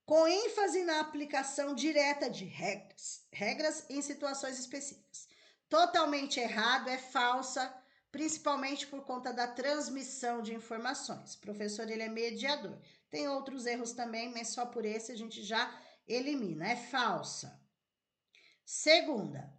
A: com ênfase na aplicação direta de regras em situações específicas. Totalmente errado, é falsa, principalmente por conta da transmissão de informações. O professor, ele é mediador. Tem outros erros também, mas só por esse a gente já elimina. É falsa. Segunda,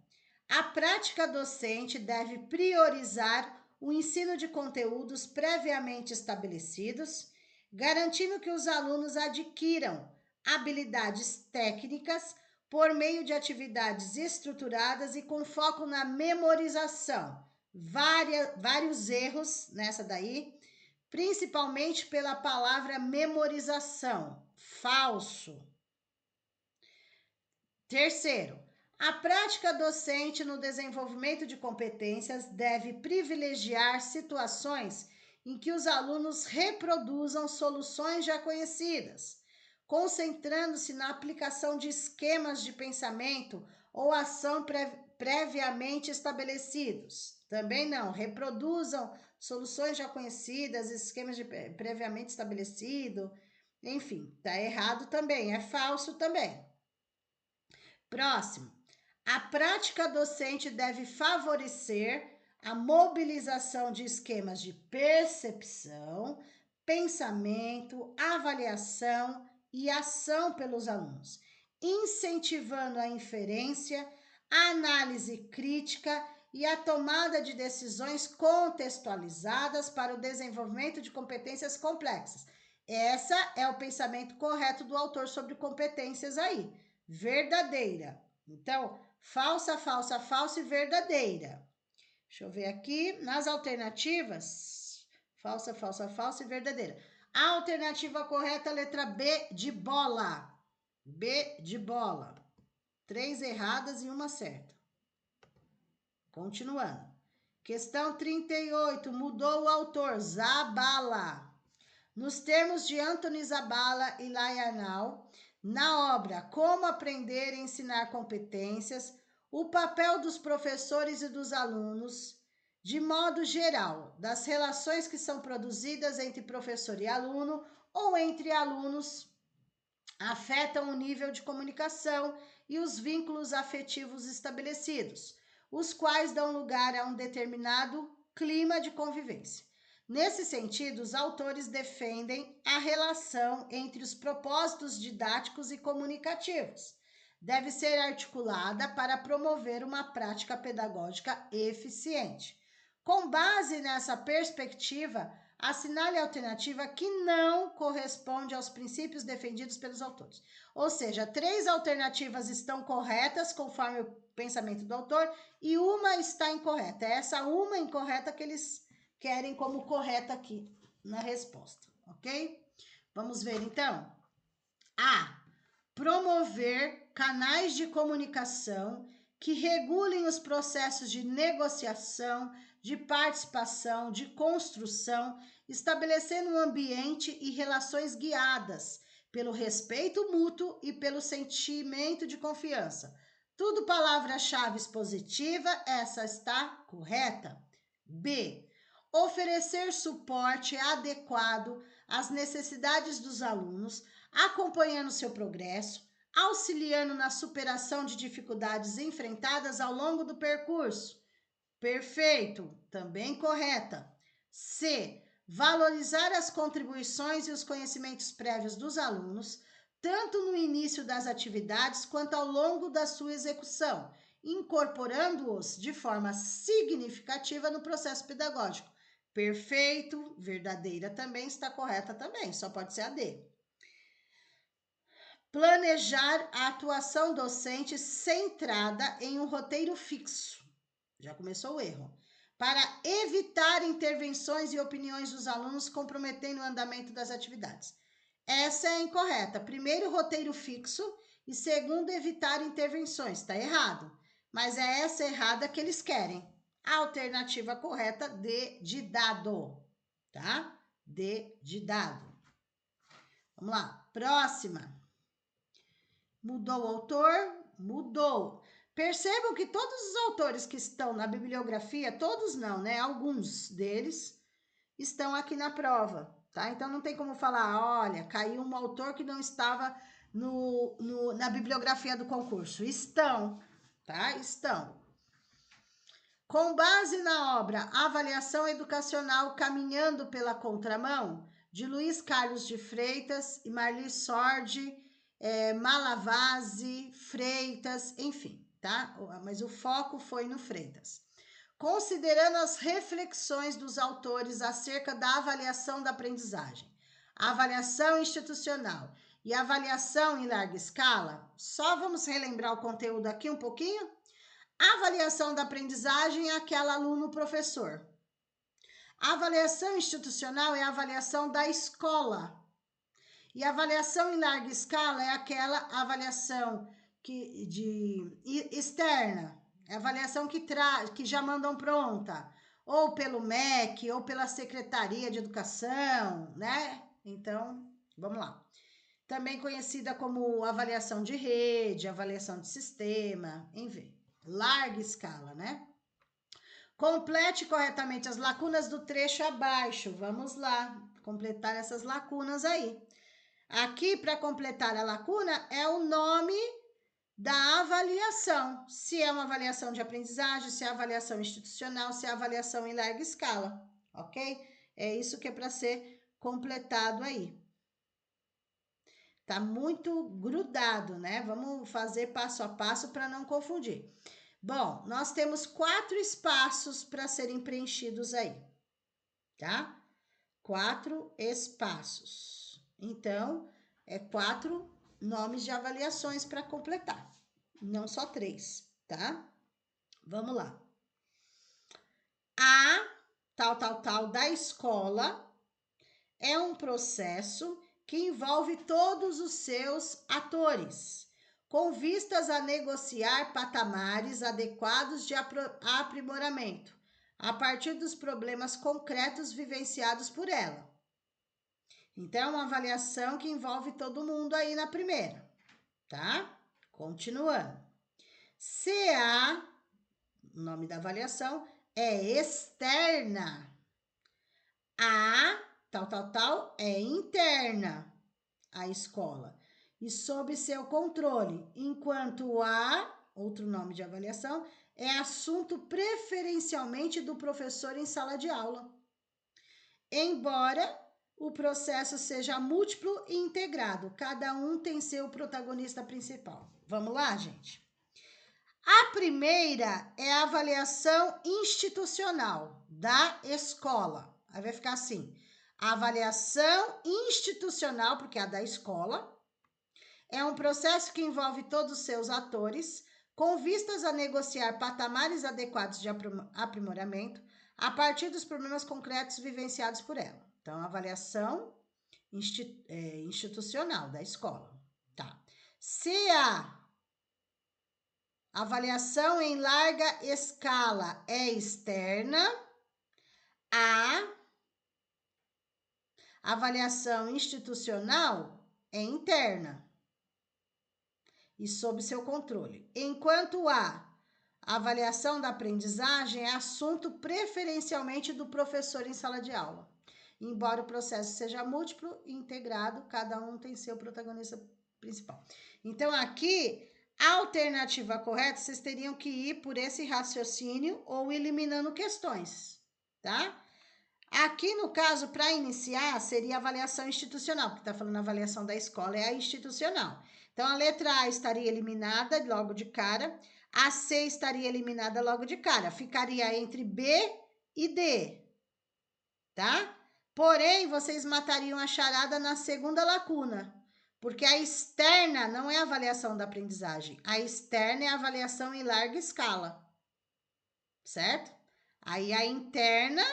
A: a prática docente deve priorizar o ensino de conteúdos previamente estabelecidos, garantindo que os alunos adquiram habilidades técnicas por meio de atividades estruturadas e com foco na memorização. Vários erros nessa daí, principalmente pela palavra memorização. Falso. Terceiro, a prática docente no desenvolvimento de competências deve privilegiar situações em que os alunos reproduzam soluções já conhecidas, concentrando-se na aplicação de esquemas de pensamento ou ação previamente estabelecidos. Também não, reproduzam soluções já conhecidas, esquemas de previamente estabelecido, enfim, tá errado também, é falso também. Próximo. A prática docente deve favorecer a mobilização de esquemas de percepção, pensamento, avaliação e ação pelos alunos, incentivando a inferência, a análise crítica e a tomada de decisões contextualizadas para o desenvolvimento de competências complexas. Essa é o pensamento correto do autor sobre competências aí. Verdadeira. Então, falsa, falsa, falsa e verdadeira. Deixa eu ver aqui nas alternativas. Falsa, falsa, falsa e verdadeira. A alternativa correta, letra B de bola. B de bola. 3 erradas e uma certa. Continuando. Questão 38. Mudou o autor. Zabala. Nos termos de Anthony Zabala e Layanal, na obra Como Aprender e Ensinar Competências, o papel dos professores e dos alunos, de modo geral, das relações que são produzidas entre professor e aluno ou entre alunos, afetam o nível de comunicação e os vínculos afetivos estabelecidos, os quais dão lugar a um determinado clima de convivência. Nesse sentido, os autores defendem a relação entre os propósitos didáticos e comunicativos. Deve ser articulada para promover uma prática pedagógica eficiente. Com base nessa perspectiva, assinale a alternativa que não corresponde aos princípios defendidos pelos autores. Ou seja, 3 alternativas estão corretas, conforme o pensamento do autor, e uma está incorreta. É essa uma incorreta que eles querem como correta aqui na resposta, ok? Vamos ver então. A. Promover canais de comunicação que regulem os processos de negociação, de participação, de construção, estabelecendo um ambiente e relações guiadas pelo respeito mútuo e pelo sentimento de confiança. Tudo palavras-chave positivas, essa está correta. B. Oferecer suporte adequado às necessidades dos alunos, acompanhando seu progresso, auxiliando na superação de dificuldades enfrentadas ao longo do percurso. Perfeito, também correta. C. Valorizar as contribuições e os conhecimentos prévios dos alunos, tanto no início das atividades quanto ao longo da sua execução, incorporando-os de forma significativa no processo pedagógico. Perfeito, verdadeira também está correta também, só pode ser a D. Planejar a atuação docente centrada em um roteiro fixo. Já começou o erro. Para evitar intervenções e opiniões dos alunos comprometendo o andamento das atividades. Essa é a incorreta. Primeiro, roteiro fixo e segundo, evitar intervenções. Está errado. Mas é essa errada que eles querem. A alternativa correta, D de dado, tá? D de dado. Vamos lá, próxima. Mudou o autor? Mudou. Percebam que todos os autores que estão na bibliografia, todos não, né? Alguns deles estão aqui na prova, tá? Então não tem como falar, olha, caiu um autor que não estava na bibliografia do concurso. Estão, tá? Estão. Com base na obra Avaliação Educacional Caminhando pela Contramão, de Luiz Carlos de Freitas e Marli Sordi, Malavasi, Freitas, enfim, tá? Mas o foco foi no Freitas. Considerando as reflexões dos autores acerca da avaliação da aprendizagem, a avaliação institucional e a avaliação em larga escala, só vamos relembrar o conteúdo aqui um pouquinho? A avaliação da aprendizagem é aquela aluno-professor. A avaliação institucional é a avaliação da escola. E a avaliação em larga escala é aquela avaliação externa, é a avaliação que já mandam pronta, ou pelo MEC, ou pela Secretaria de Educação, né? Então, vamos lá. Também conhecida como avaliação de rede, avaliação de sistema, enfim, larga escala, né? Complete corretamente as lacunas do trecho abaixo. Vamos lá, completar essas lacunas aí. Aqui, para completar a lacuna, é o nome da avaliação. Se é uma avaliação de aprendizagem, se é avaliação institucional, se é avaliação em larga escala, ok? É isso que é para ser completado aí. Tá muito grudado, né? Vamos fazer passo a passo para não confundir. Bom, nós temos 4 espaços para serem preenchidos aí, tá? 4 espaços. Então, é 4 nomes de avaliações para completar, não só 3, tá? Vamos lá. A tal da escola é um processo que envolve todos os seus atores, com vistas a negociar patamares adequados de aprimoramento, a partir dos problemas concretos vivenciados por ela. Então, é uma avaliação que envolve todo mundo aí na primeira, tá? Continuando. CA, o nome da avaliação, é externa. A tal, é interna à escola e sob seu controle, enquanto a, outro nome de avaliação, é assunto preferencialmente do professor em sala de aula. Embora o processo seja múltiplo e integrado, cada um tem seu protagonista principal. Vamos lá, gente? A primeira é a avaliação institucional da escola. Aí vai ficar assim: a avaliação institucional, porque é a da escola, é um processo que envolve todos os seus atores, com vistas a negociar patamares adequados de aprimoramento a partir dos problemas concretos vivenciados por ela. Então, a avaliação institucional da escola. Tá. Se a avaliação em larga escala é externa, a avaliação institucional é interna e sob seu controle. Enquanto a avaliação da aprendizagem é assunto preferencialmente do professor em sala de aula. Embora o processo seja múltiplo e integrado, cada um tem seu protagonista principal. Então, aqui, a alternativa correta, vocês teriam que ir por esse raciocínio ou eliminando questões, tá? Aqui, no caso, para iniciar, seria a avaliação institucional, porque está falando a avaliação da escola, é a institucional. Então, a letra A estaria eliminada logo de cara, a C estaria eliminada logo de cara, ficaria entre B e D, tá? Porém, vocês matariam a charada na segunda lacuna, porque a externa não é a avaliação da aprendizagem, a externa é a avaliação em larga escala, certo? Aí a interna,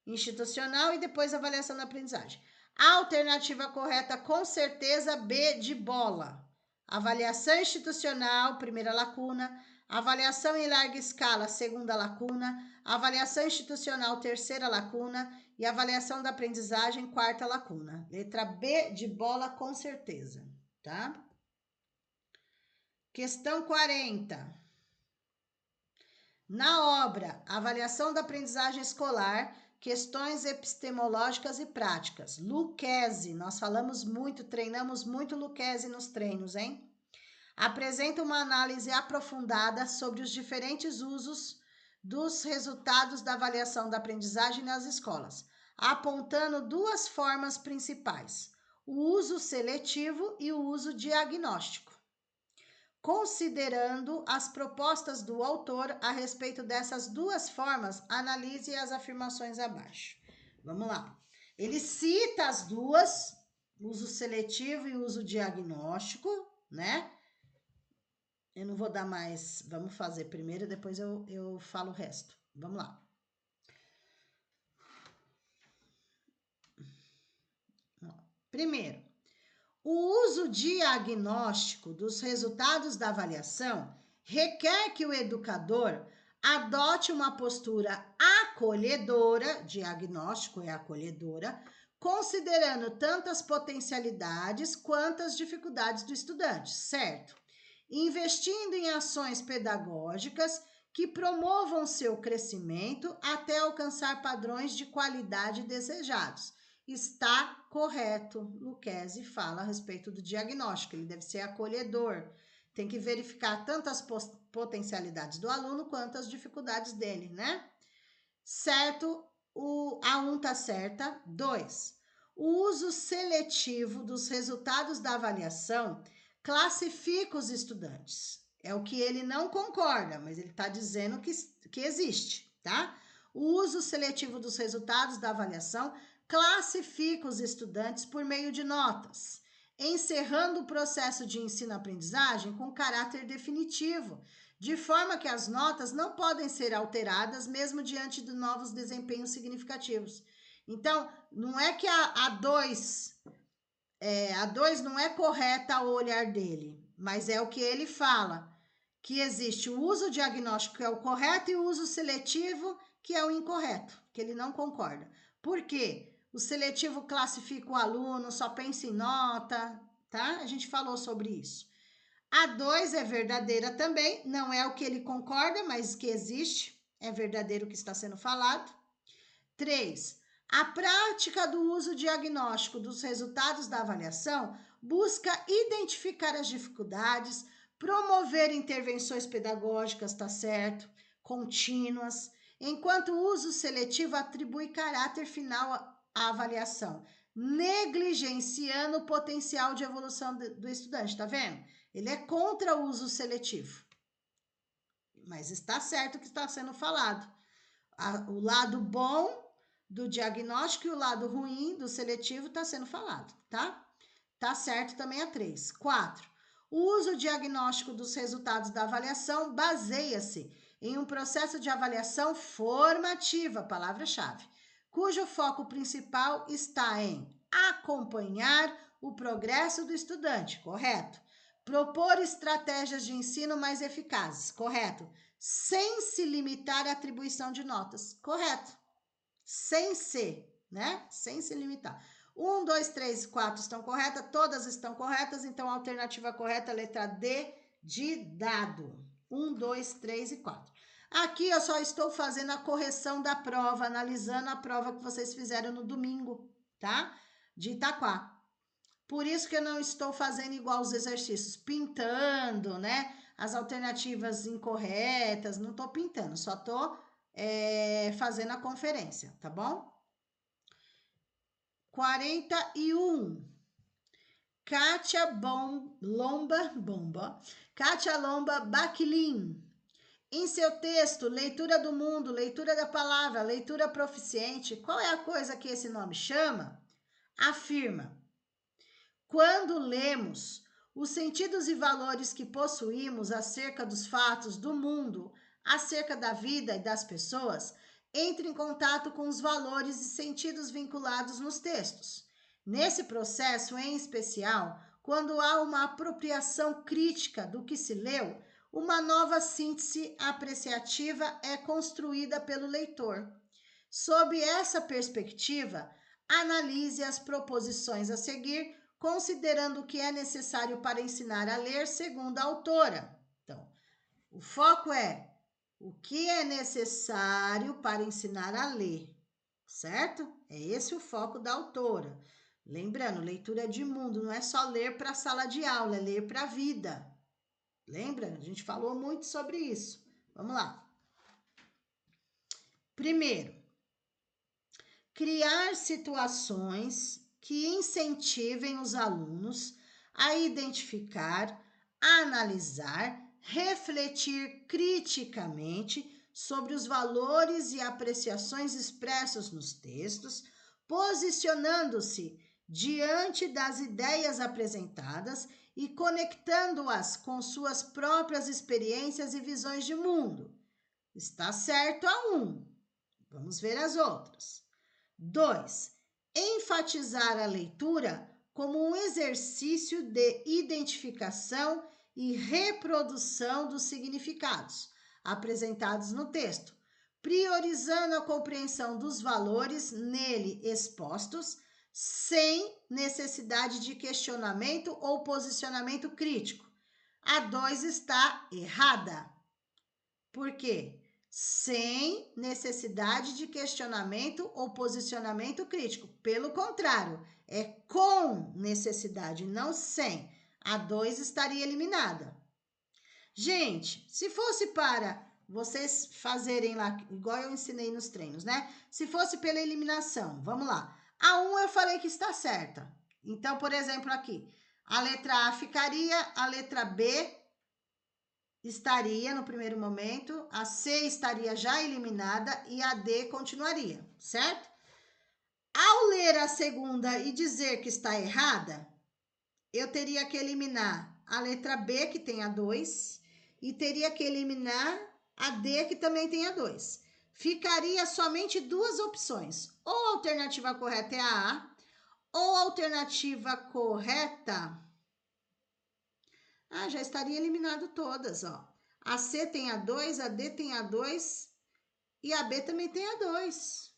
A: institucional e depois a avaliação da aprendizagem. A alternativa correta, com certeza, B de bola. Avaliação institucional, primeira lacuna. Avaliação em larga escala, segunda lacuna. Avaliação institucional, terceira lacuna. E avaliação da aprendizagem, quarta lacuna. Letra B de bola, com certeza, tá? Questão 40. Na obra, avaliação da aprendizagem escolar, questões epistemológicas e práticas. Lucchesi, nós falamos muito, treinamos muito Lucchesi nos treinos, hein? Apresenta uma análise aprofundada sobre os diferentes usos dos resultados da avaliação da aprendizagem nas escolas, apontando 2 formas principais: o uso seletivo e o uso diagnóstico. Considerando as propostas do autor a respeito dessas 2 formas, analise as afirmações abaixo. Vamos lá. Ele cita as 2, uso seletivo e uso diagnóstico, né? Eu não vou dar mais, vamos fazer primeiro, depois eu falo o resto. Vamos lá. Primeiro, o uso diagnóstico dos resultados da avaliação requer que o educador Adote uma postura acolhedora, diagnóstico é acolhedora, considerando tanto as potencialidades quanto as dificuldades do estudante, certo? Investindo em ações pedagógicas que promovam seu crescimento até alcançar padrões de qualidade desejados. Está correto, Lucchesi fala a respeito do diagnóstico, ele deve ser acolhedor. Tem que verificar tanto as potencialidades do aluno quanto as dificuldades dele, né? Certo, a 1 tá certa. 2. O uso seletivo dos resultados da avaliação classifica os estudantes. É o que ele não concorda, mas ele está dizendo que existe, tá? O uso seletivo dos resultados da avaliação classifica os estudantes por meio de notas, encerrando o processo de ensino-aprendizagem com caráter definitivo, de forma que as notas não podem ser alteradas mesmo diante de novos desempenhos significativos. Então, não é que a 2 não é correta ao olhar dele, mas é o que ele fala, que existe o uso diagnóstico, que é o correto, e o uso seletivo, que é o incorreto, que ele não concorda. Por quê? O seletivo classifica o aluno, só pensa em nota, tá? A gente falou sobre isso. A 2 é verdadeira também, não é o que ele concorda, mas que existe, é verdadeiro o que está sendo falado. 3. A prática do uso diagnóstico dos resultados da avaliação busca identificar as dificuldades, promover intervenções pedagógicas, tá certo? Contínuas, enquanto o uso seletivo atribui caráter final à avaliação, negligenciando o potencial de evolução do estudante, tá vendo? Ele é contra o uso seletivo. Mas está certo o que está sendo falado. O lado bom do diagnóstico e o lado ruim do seletivo está sendo falado, tá? Tá certo também a 3. 4. O uso diagnóstico dos resultados da avaliação baseia-se em um processo de avaliação formativa, palavra-chave, cujo foco principal está em acompanhar o progresso do estudante, correto? Propor estratégias de ensino mais eficazes, correto? Sem se limitar à atribuição de notas, correto? Sem ser, né? Sem se limitar. 1, 2, 3 e 4 estão corretas, todas estão corretas, então a alternativa correta é a letra D de dado. 1, 2, 3 e 4. Aqui eu só estou fazendo a correção da prova, analisando a prova que vocês fizeram no domingo, tá? De Itaquá. Por isso que eu não estou fazendo igual os exercícios, pintando, né? As alternativas incorretas, não estou pintando, só estou fazendo a conferência, tá bom? 41. Kátia Lomba Baquilin. Em seu texto, Leitura do Mundo, Leitura da Palavra, Leitura Proficiente, qual é a coisa que esse nome chama? Afirma: quando lemos, os sentidos e valores que possuímos acerca dos fatos do mundo, acerca da vida e das pessoas, entram em contato com os valores e sentidos vinculados nos textos. Nesse processo, em especial, quando há uma apropriação crítica do que se leu, uma nova síntese apreciativa é construída pelo leitor. Sob essa perspectiva, analise as proposições a seguir, considerando o que é necessário para ensinar a ler segundo a autora. Então, o foco é o que é necessário para ensinar a ler, certo? É esse o foco da autora. Lembrando, leitura de mundo não é só ler para a sala de aula, é ler para a vida. Lembra? A gente falou muito sobre isso. Vamos lá. Primeiro, criar situações que incentivem os alunos a identificar, analisar, refletir criticamente sobre os valores e apreciações expressos nos textos, posicionando-se diante das ideias apresentadas e conectando-as com suas próprias experiências e visões de mundo. Está certo a 1. Vamos ver as outras. 2. Enfatizar a leitura como um exercício de identificação e reprodução dos significados, apresentados no texto, priorizando a compreensão dos valores nele expostos, sem necessidade de questionamento ou posicionamento crítico. A 2 está errada. Por quê? Sem necessidade de questionamento ou posicionamento crítico. Pelo contrário, é com necessidade, não sem. A 2 estaria eliminada. Gente, se fosse para vocês fazerem lá, igual eu ensinei nos treinos, né? Se fosse pela eliminação, vamos lá. A 1 eu falei que está certa. Então, por exemplo, aqui, a letra A ficaria, a letra B estaria no primeiro momento, a C estaria já eliminada e a D continuaria, certo? Ao ler a segunda e dizer que está errada, eu teria que eliminar a letra B, que tem a 2, e teria que eliminar a D, que também tem a 2. Ficaria somente duas opções. Ou a alternativa correta é a A, ou a alternativa correta... Ah, já estaria eliminado todas, ó. A C tem a 2, a D tem a 2 e a B também tem a 2.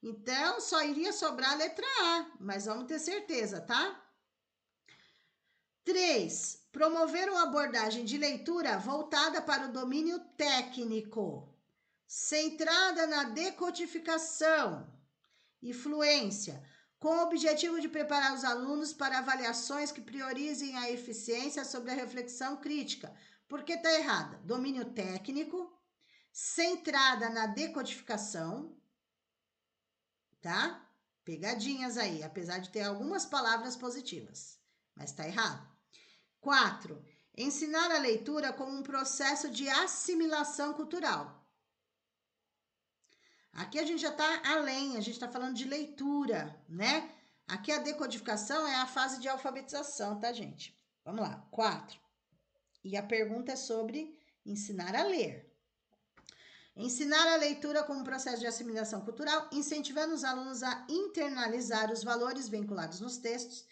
A: Então, só iria sobrar a letra A, mas vamos ter certeza, tá? 3. Promover uma abordagem de leitura voltada para o domínio técnico, centrada na decodificação e fluência, com o objetivo de preparar os alunos para avaliações que priorizem a eficiência sobre a reflexão crítica. Por que está errada? Domínio técnico, centrada na decodificação, tá? Pegadinhas aí, apesar de ter algumas palavras positivas, mas está errado. 4. Ensinar a leitura como um processo de assimilação cultural. Aqui a gente já está além, a gente está falando de leitura, né? Aqui a decodificação é a fase de alfabetização, tá, gente? Vamos lá, 4. E a pergunta é sobre ensinar a ler. Ensinar a leitura como processo de assimilação cultural, incentivando os alunos a internalizar os valores vinculados nos textos,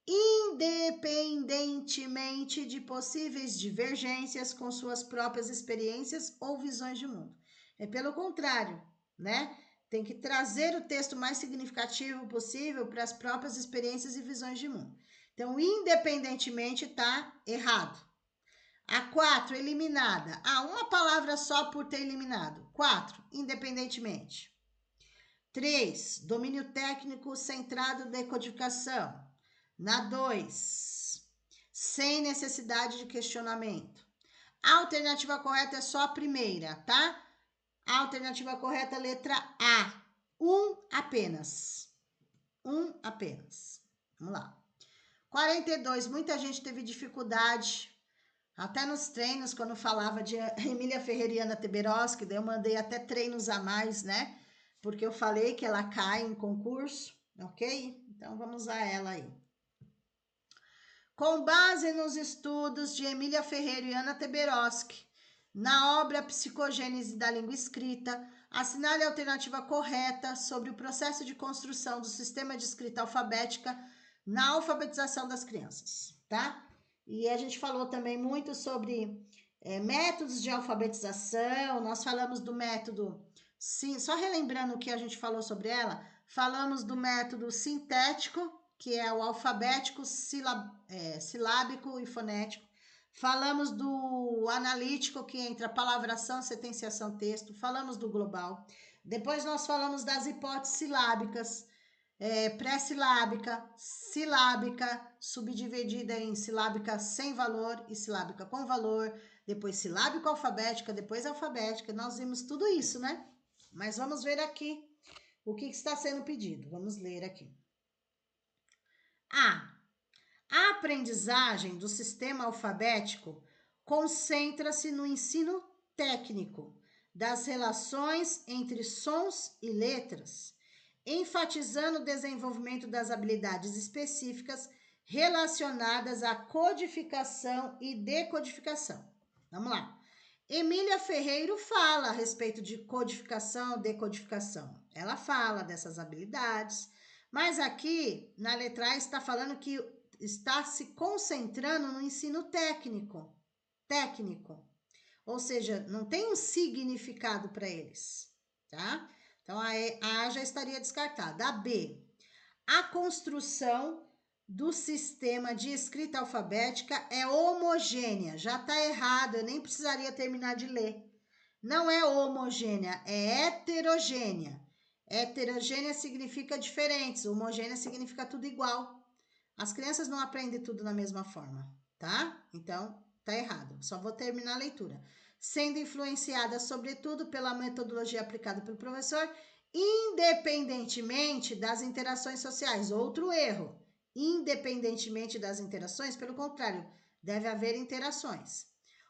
A: independentemente de possíveis divergências com suas próprias experiências ou visões de mundo. É pelo contrário, né? Tem que trazer o texto mais significativo possível para as próprias experiências e visões de mundo. Então, independentemente está errado. A 4, eliminada. Uma palavra só por ter eliminado. 4, independentemente. 3, domínio técnico centrado na decodificação. Na 2, sem necessidade de questionamento. A alternativa correta é só a primeira, tá? A alternativa correta é a letra A. Apenas. Apenas. Vamos lá. 42, muita gente teve dificuldade, até nos treinos, quando falava de Emília Ferreira e Ana Teberoski, daí eu mandei até treinos a mais, né? Porque eu falei que ela cai em concurso, ok? Então, vamos usar ela aí. Com base nos estudos de Emília Ferreira e Ana Teberoski, na obra Psicogênese da Língua Escrita, assinale a alternativa correta sobre o processo de construção do sistema de escrita alfabética na alfabetização das crianças, tá? E a gente falou também muito sobre métodos de alfabetização, nós falamos do método, sim, só relembrando o que a gente falou sobre ela, falamos do método sintético, que é o alfabético, silábico e fonético. Falamos do analítico, que entra palavração, setenciação, texto. Falamos do global. Depois nós falamos das hipóteses silábicas, pré-silábica, silábica, subdividida em silábica sem valor e silábica com valor. Depois silábico-alfabética, depois alfabética. Nós vimos tudo isso, né? Mas vamos ver aqui o que está sendo pedido. Vamos ler aqui. A aprendizagem do sistema alfabético concentra-se no ensino técnico das relações entre sons e letras, enfatizando o desenvolvimento das habilidades específicas relacionadas à codificação e decodificação. Vamos lá. Emília Ferreiro fala a respeito de codificação, decodificação. Ela fala dessas habilidades, mas aqui na letra A está falando que está se concentrando no ensino técnico. ou seja, não tem um significado para eles, tá? Então, a A já estaria descartada. A B, a construção do sistema de escrita alfabética é homogênea. Já está errado, eu nem precisaria terminar de ler. Não é homogênea, é heterogênea. Heterogênea significa diferentes, homogênea significa tudo igual. As crianças não aprendem tudo da mesma forma, tá? Então, tá errado. Só vou terminar a leitura. Sendo influenciada, sobretudo, pela metodologia aplicada pelo professor, independentemente das interações sociais. Outro erro. Independentemente das interações, pelo contrário, deve haver interações.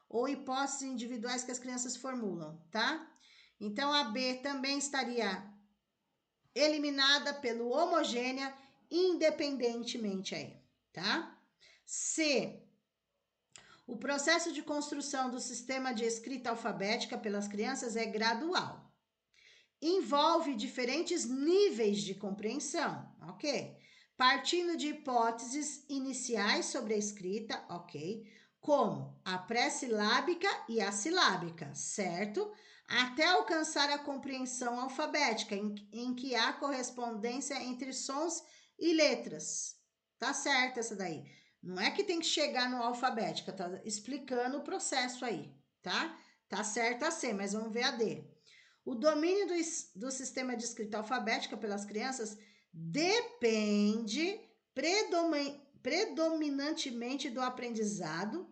A: Ou hipóteses individuais que as crianças formulam, tá? Então, a B também estaria eliminada pelo homogênea, independentemente aí, tá? C. O processo de construção do sistema de escrita alfabética pelas crianças é gradual. Envolve diferentes níveis de compreensão, ok? Partindo de hipóteses iniciais sobre a escrita, ok? Como a pré-silábica e a silábica, certo? Até alcançar a compreensão alfabética, em que há correspondência entre sons e letras. Tá certo essa daí. Não é que tem que chegar no alfabética, tá explicando o processo aí, tá? Tá certo a C, mas vamos ver a D. O domínio do sistema de escrita alfabética pelas crianças depende predominantemente do aprendizado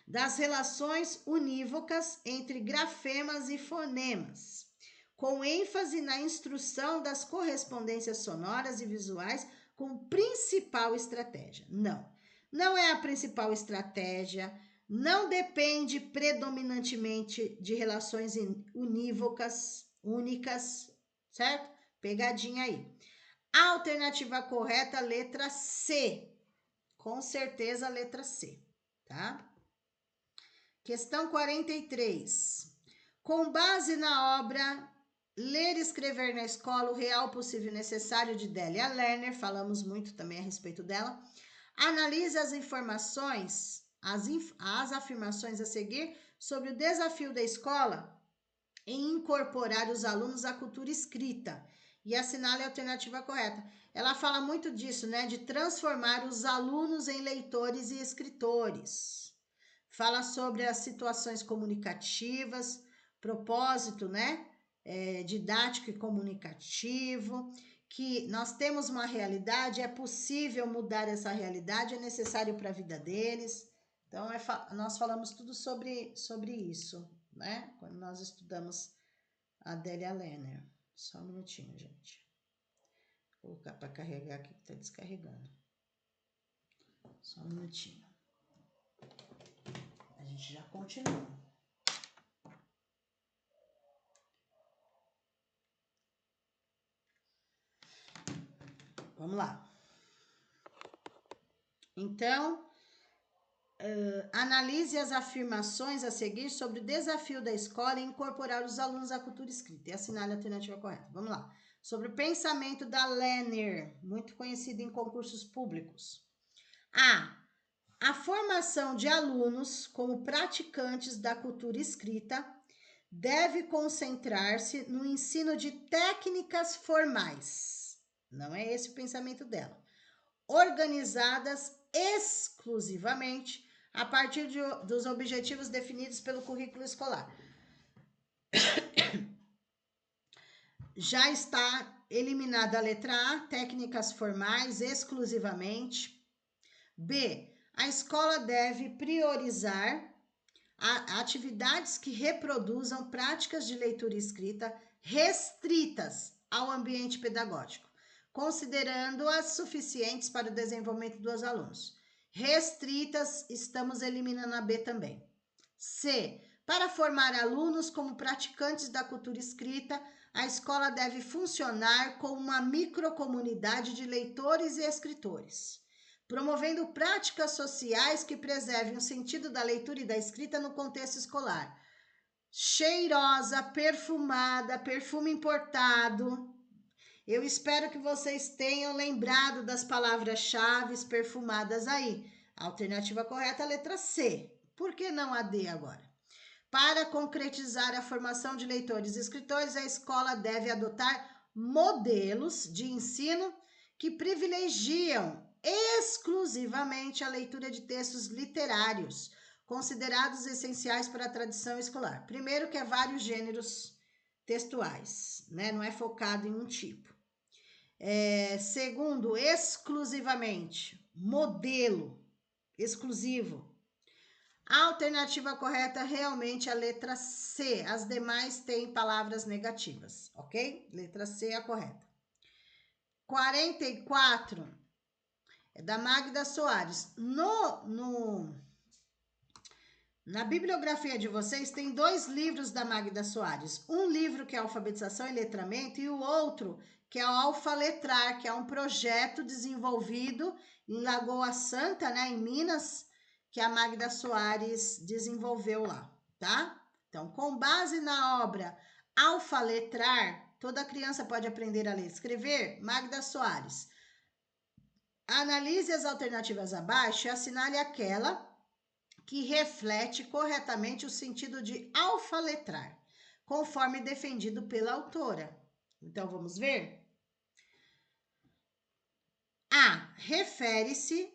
A: das relações unívocas entre grafemas e fonemas, com ênfase na instrução das correspondências sonoras e visuais como principal estratégia. Não é a principal estratégia, não depende predominantemente de relações unívocas, únicas, certo? Pegadinha aí. A alternativa correta, letra C. Com certeza, a letra C, tá? Questão 43. Com base na obra Ler e Escrever na Escola, o Real Possível e Necessário, de Delia Lerner, falamos muito também a respeito dela, analise as informações, as afirmações a seguir sobre o desafio da escola em incorporar os alunos à cultura escrita e assinale a alternativa correta. Ela fala muito disso, né, de transformar os alunos em leitores e escritores. Fala sobre as situações comunicativas, propósito, né, didático e comunicativo, que nós temos uma realidade, é possível mudar essa realidade, é necessário para a vida deles. Então, nós falamos tudo sobre isso, né? Quando nós estudamos a Delia Lerner. Só um minutinho, gente. Vou colocar para carregar aqui que está descarregando. Só um minutinho. A gente já continua. Vamos lá. Então, analise as afirmações a seguir sobre o desafio da escola em incorporar os alunos à cultura escrita e assinale a alternativa correta. Vamos lá. Sobre o pensamento da Lerner, muito conhecido em concursos públicos. A formação de alunos como praticantes da cultura escrita deve concentrar-se no ensino de técnicas formais. Não é esse o pensamento dela. Organizadas exclusivamente a partir dos objetivos definidos pelo currículo escolar. Já está eliminada a letra A, técnicas formais exclusivamente. B, a escola deve priorizar atividades que reproduzam práticas de leitura e escrita restritas ao ambiente pedagógico, considerando-as suficientes para o desenvolvimento dos alunos. Restritas, estamos eliminando a B também. C, para formar alunos como praticantes da cultura escrita, a escola deve funcionar como uma microcomunidade de leitores e escritores, promovendo práticas sociais que preservem o sentido da leitura e da escrita no contexto escolar. Cheirosa, perfumada, perfume importado. Eu espero que vocês tenham lembrado das palavras-chave perfumadas aí. A alternativa correta é a letra C. Por que não a D agora? Para concretizar a formação de leitores e escritores, a escola deve adotar modelos de ensino que privilegiam exclusivamente a leitura de textos literários, considerados essenciais para a tradição escolar. Primeiro, que é vários gêneros textuais, né? Não é focado em um tipo. Segundo, exclusivamente, modelo exclusivo. A alternativa correta realmente é a letra C. As demais têm palavras negativas, ok? Letra C é a correta. 44 é da Magda Soares. Na bibliografia de vocês tem 2 livros da Magda Soares. Um livro que é Alfabetização e Letramento e o outro que é o Alfaletrar, que é um projeto desenvolvido em Lagoa Santa, né, em Minas, que a Magda Soares desenvolveu lá, tá? Então, com base na obra Alfaletrar, toda criança pode aprender a ler e escrever, Magda Soares. Analise as alternativas abaixo e assinale aquela que reflete corretamente o sentido de alfaletrar, conforme defendido pela autora. Então, vamos ver? A. Refere-se...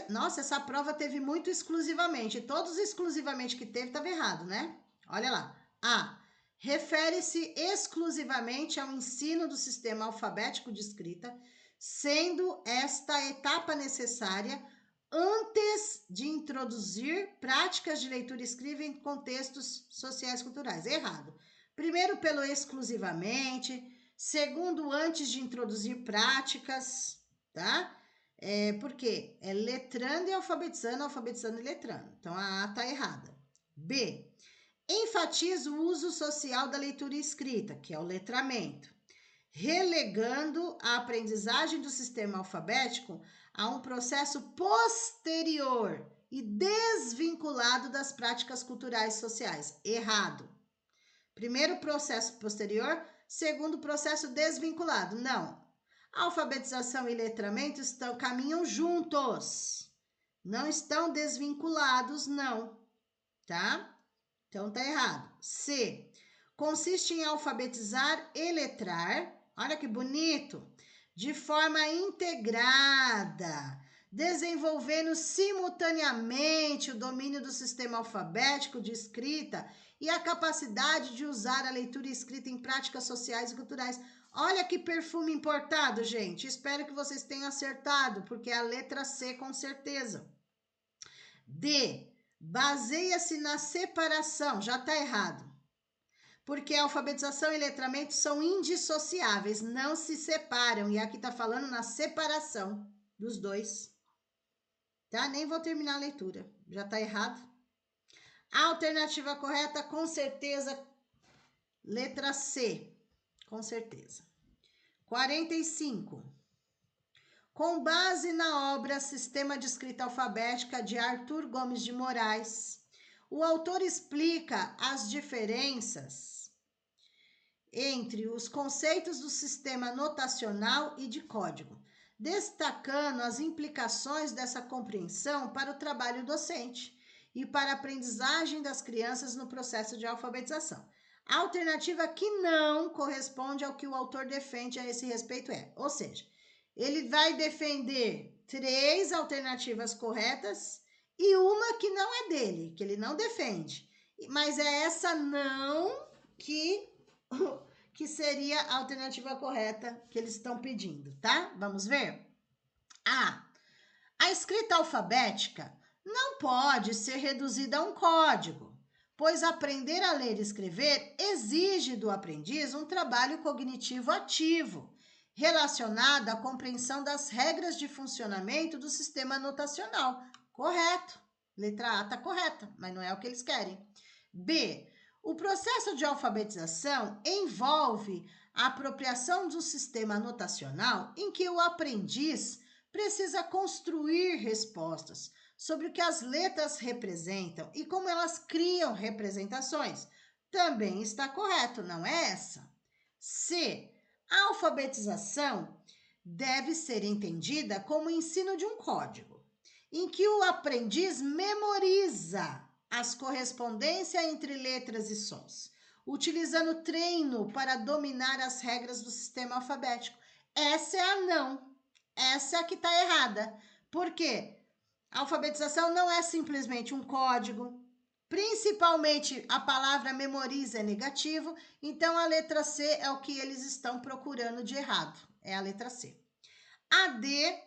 A: Nossa, essa prova teve muito exclusivamente. Todos exclusivamente que teve, estava errado, né? Olha lá. A. Refere-se exclusivamente ao ensino do sistema alfabético de escrita, sendo esta a etapa necessária antes de introduzir práticas de leitura e escrita em contextos sociais e culturais. Errado. Primeiro, pelo exclusivamente. Segundo, antes de introduzir práticas, tá? Porque é letrando e alfabetizando, alfabetizando e letrando. Então, a A tá errada. B. Enfatiza o uso social da leitura e escrita, que é o letramento, relegando a aprendizagem do sistema alfabético a um processo posterior e desvinculado das práticas culturais e sociais. Errado. Primeiro, processo posterior. Segundo, processo desvinculado. Não. Alfabetização e letramento caminham juntos. Não estão desvinculados, não. Tá? Então, tá errado. C. Consiste em alfabetizar e letrar. Olha que bonito. De forma integrada, desenvolvendo simultaneamente o domínio do sistema alfabético de escrita e a capacidade de usar a leitura e escrita em práticas sociais e culturais. Olha que perfume importado, gente. Espero que vocês tenham acertado, porque é a letra C com certeza. D. Baseia-se na separação. Já está errado. Porque a alfabetização e letramento são indissociáveis, não se separam. E aqui está falando na separação dos dois. Tá? Nem vou terminar a leitura. Já está errado. A alternativa correta, com certeza, letra C. Com certeza. 45. Com base na obra Sistema de Escrita Alfabética de Arthur Gomes de Moraes, o autor explica as diferenças entre os conceitos do sistema notacional e de código, destacando as implicações dessa compreensão para o trabalho docente e para a aprendizagem das crianças no processo de alfabetização. A alternativa que não corresponde ao que o autor defende a esse respeito ou seja, ele vai defender 3 alternativas corretas e uma que não é dele, que ele não defende. Mas é essa não que seria a alternativa correta que eles estão pedindo, tá? Vamos ver? A escrita alfabética não pode ser reduzida a um código, pois aprender a ler e escrever exige do aprendiz um trabalho cognitivo ativo, relacionado à compreensão das regras de funcionamento do sistema notacional. Correto. Letra A está correta, mas não é o que eles querem. B. O processo de alfabetização envolve a apropriação de um sistema notacional em que o aprendiz precisa construir respostas sobre o que as letras representam e como elas criam representações. Também está correto, não é essa? C. A alfabetização deve ser entendida como o ensino de um código, em que o aprendiz memoriza as correspondências entre letras e sons, utilizando treino para dominar as regras do sistema alfabético. Essa é a não. Essa é a que está errada. Por quê? A alfabetização não é simplesmente um código. Principalmente a palavra memoriza é negativo, então a letra C é o que eles estão procurando de errado. É a letra C. A D,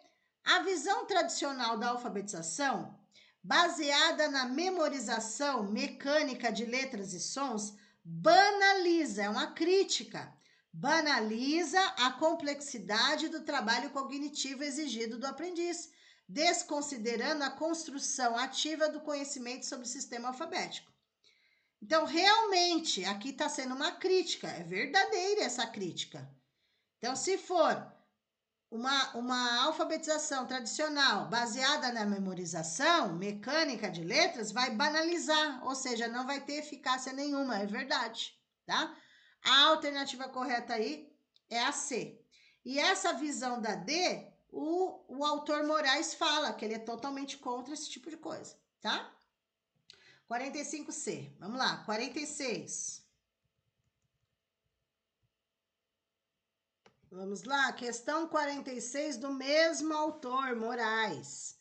A: a visão tradicional da alfabetização, baseada na memorização mecânica de letras e sons, banaliza, é uma crítica, banaliza a complexidade do trabalho cognitivo exigido do aprendiz, desconsiderando a construção ativa do conhecimento sobre o sistema alfabético. Então, realmente, aqui está sendo uma crítica, é verdadeira essa crítica. Então, se for uma alfabetização tradicional baseada na memorização mecânica de letras, vai banalizar, ou seja, não vai ter eficácia nenhuma, é verdade, tá? A alternativa correta aí é a C. E essa visão da D, o autor Moraes fala que ele é totalmente contra esse tipo de coisa, tá? 45C, vamos lá, 46. Vamos lá, questão 46 do mesmo autor, Moraes.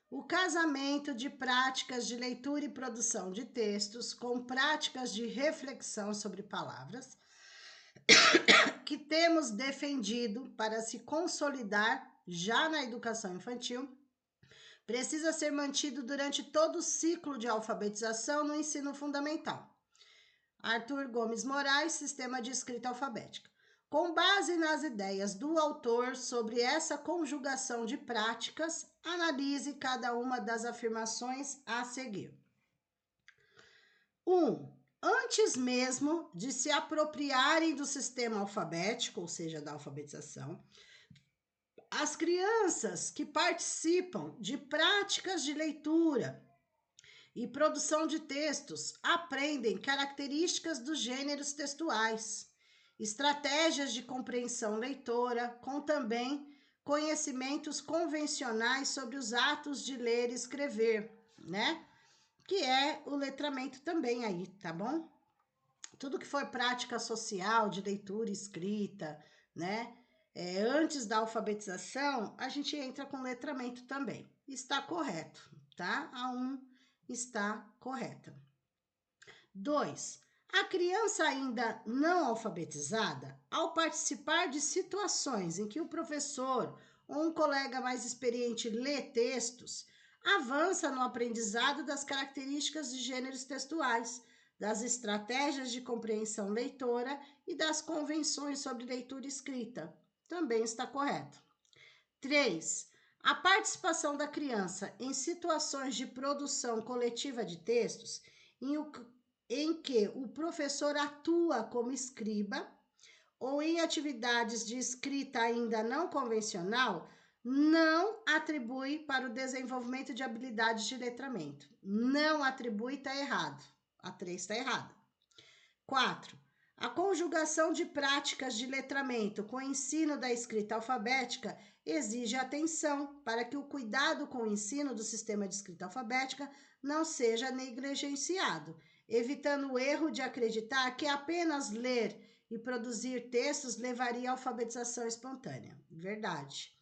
A: O casamento de práticas de leitura e produção de textos com práticas de reflexão sobre palavras que temos defendido para se consolidar já na educação infantil precisa ser mantido durante todo o ciclo de alfabetização no ensino fundamental. Arthur Gomes Moraes, Sistema de Escrita Alfabética. Com base nas ideias do autor sobre essa conjugação de práticas, analise cada uma das afirmações a seguir. 1. Antes mesmo de se apropriarem do sistema alfabético, ou seja, da alfabetização, as crianças que participam de práticas de leitura e produção de textos aprendem características dos gêneros textuais, estratégias de compreensão leitora, com também conhecimentos convencionais sobre os atos de ler e escrever, né? Que é o letramento também aí, tá bom? Tudo que for prática social de leitura e escrita, né? Antes da alfabetização, a gente entra com letramento também. Está correto, tá? A 1 está correta. 2. A criança ainda não alfabetizada, ao participar de situações em que o professor ou um colega mais experiente lê textos, avança no aprendizado das características de gêneros textuais, das estratégias de compreensão leitora e das convenções sobre leitura escrita. Também está correto. 3. A participação da criança em situações de produção coletiva de textos em que o professor atua como escriba ou em atividades de escrita ainda não convencional, não atribui para o desenvolvimento de habilidades de letramento. Não atribui, está errado. A 3 está errada. 4. A conjugação de práticas de letramento com o ensino da escrita alfabética exige atenção para que o cuidado com o ensino do sistema de escrita alfabética não seja negligenciado, evitando o erro de acreditar que apenas ler e produzir textos levaria à alfabetização espontânea. Verdade.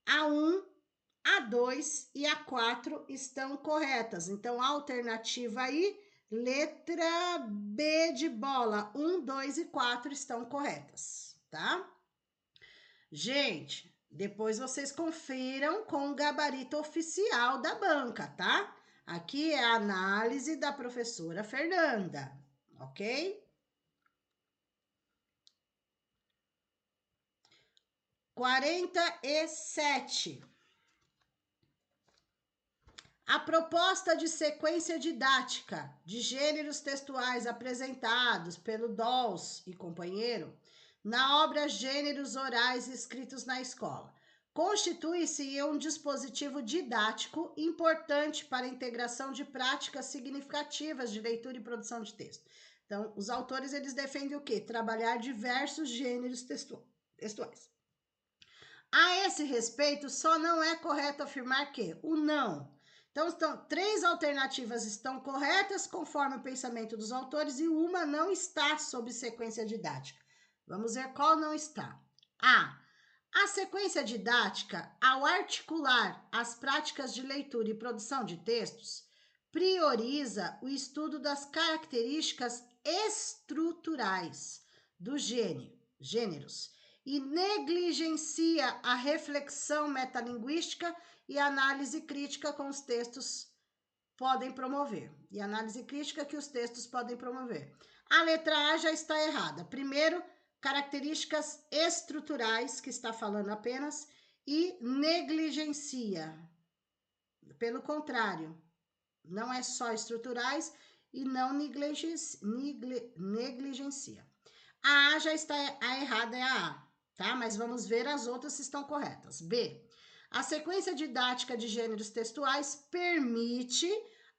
A: A 1, a 2 e a 4 estão corretas. Então, a alternativa aí, letra B de bola, 1, 2 e 4 estão corretas, tá? Gente, depois vocês confiram com o gabarito oficial da banca, tá? Aqui é a análise da professora Fernanda, ok? 47. A proposta de sequência didática de gêneros textuais apresentados pelo Dolls e companheiro na obra Gêneros Orais Escritos na Escola constitui-se um dispositivo didático importante para a integração de práticas significativas de leitura e produção de texto. Então, os autores eles defendem o quê? Trabalhar diversos gêneros textuais. A esse respeito, só não é correto afirmar que o não. Então, 3 alternativas estão corretas, conforme o pensamento dos autores, e uma não está sob sequência didática. Vamos ver qual não está. A sequência didática, ao articular as práticas de leitura e produção de textos, prioriza o estudo das características estruturais dos gêneros e negligencia a reflexão metalinguística e análise crítica com os textos podem promover. E análise crítica que os textos podem promover. A letra A já está errada. Primeiro, características estruturais, que está falando apenas, e negligencia. Pelo contrário, não é só estruturais e não negligencia. A A já está a errada, é a A, tá? Mas vamos ver as outras se estão corretas. B. A sequência didática de gêneros textuais permite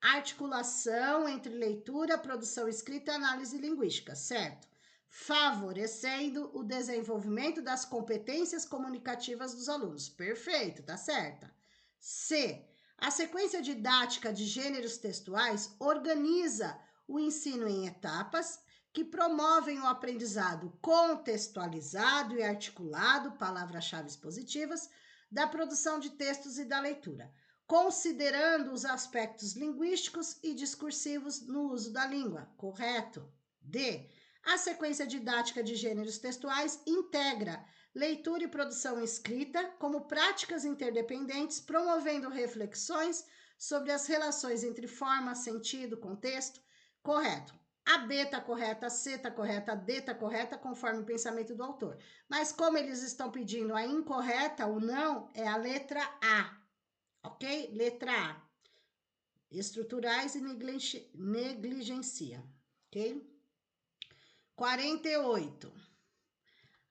A: articulação entre leitura, produção escrita e análise linguística, certo? Favorecendo o desenvolvimento das competências comunicativas dos alunos. Perfeito, tá certa. C. A sequência didática de gêneros textuais organiza o ensino em etapas que promovem o aprendizado contextualizado e articulado, palavras-chave positivas, da produção de textos e da leitura, considerando os aspectos linguísticos e discursivos no uso da língua. Correto? D. A sequência didática de gêneros textuais integra leitura e produção escrita como práticas interdependentes, promovendo reflexões sobre as relações entre forma, sentido, contexto. Correto. A B está correta, a C está correta, a D está correta, conforme o pensamento do autor. Mas como eles estão pedindo a incorreta, o não, é a letra A. Ok? Letra A. Estruturais e negligencia. Ok? 48.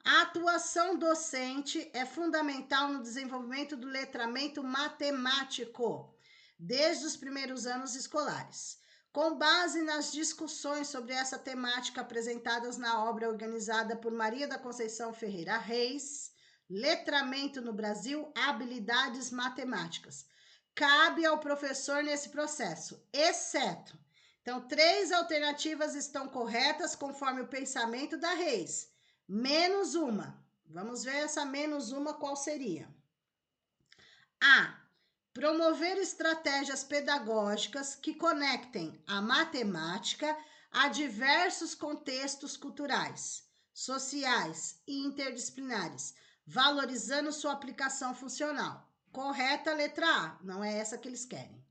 A: A atuação docente é fundamental no desenvolvimento do letramento matemático, desde os primeiros anos escolares. Com base nas discussões sobre essa temática apresentadas na obra organizada por Maria da Conceição Ferreira Reis, Letramento no Brasil, Habilidades Matemáticas. Cabe ao professor nesse processo, exceto. Então, 3 alternativas estão corretas conforme o pensamento da Reis. Menos uma. Vamos ver essa menos uma qual seria. A. Promover estratégias pedagógicas que conectem a matemática a diversos contextos culturais, sociais e interdisciplinares, valorizando sua aplicação funcional. Correta, letra A. Não é essa que eles querem.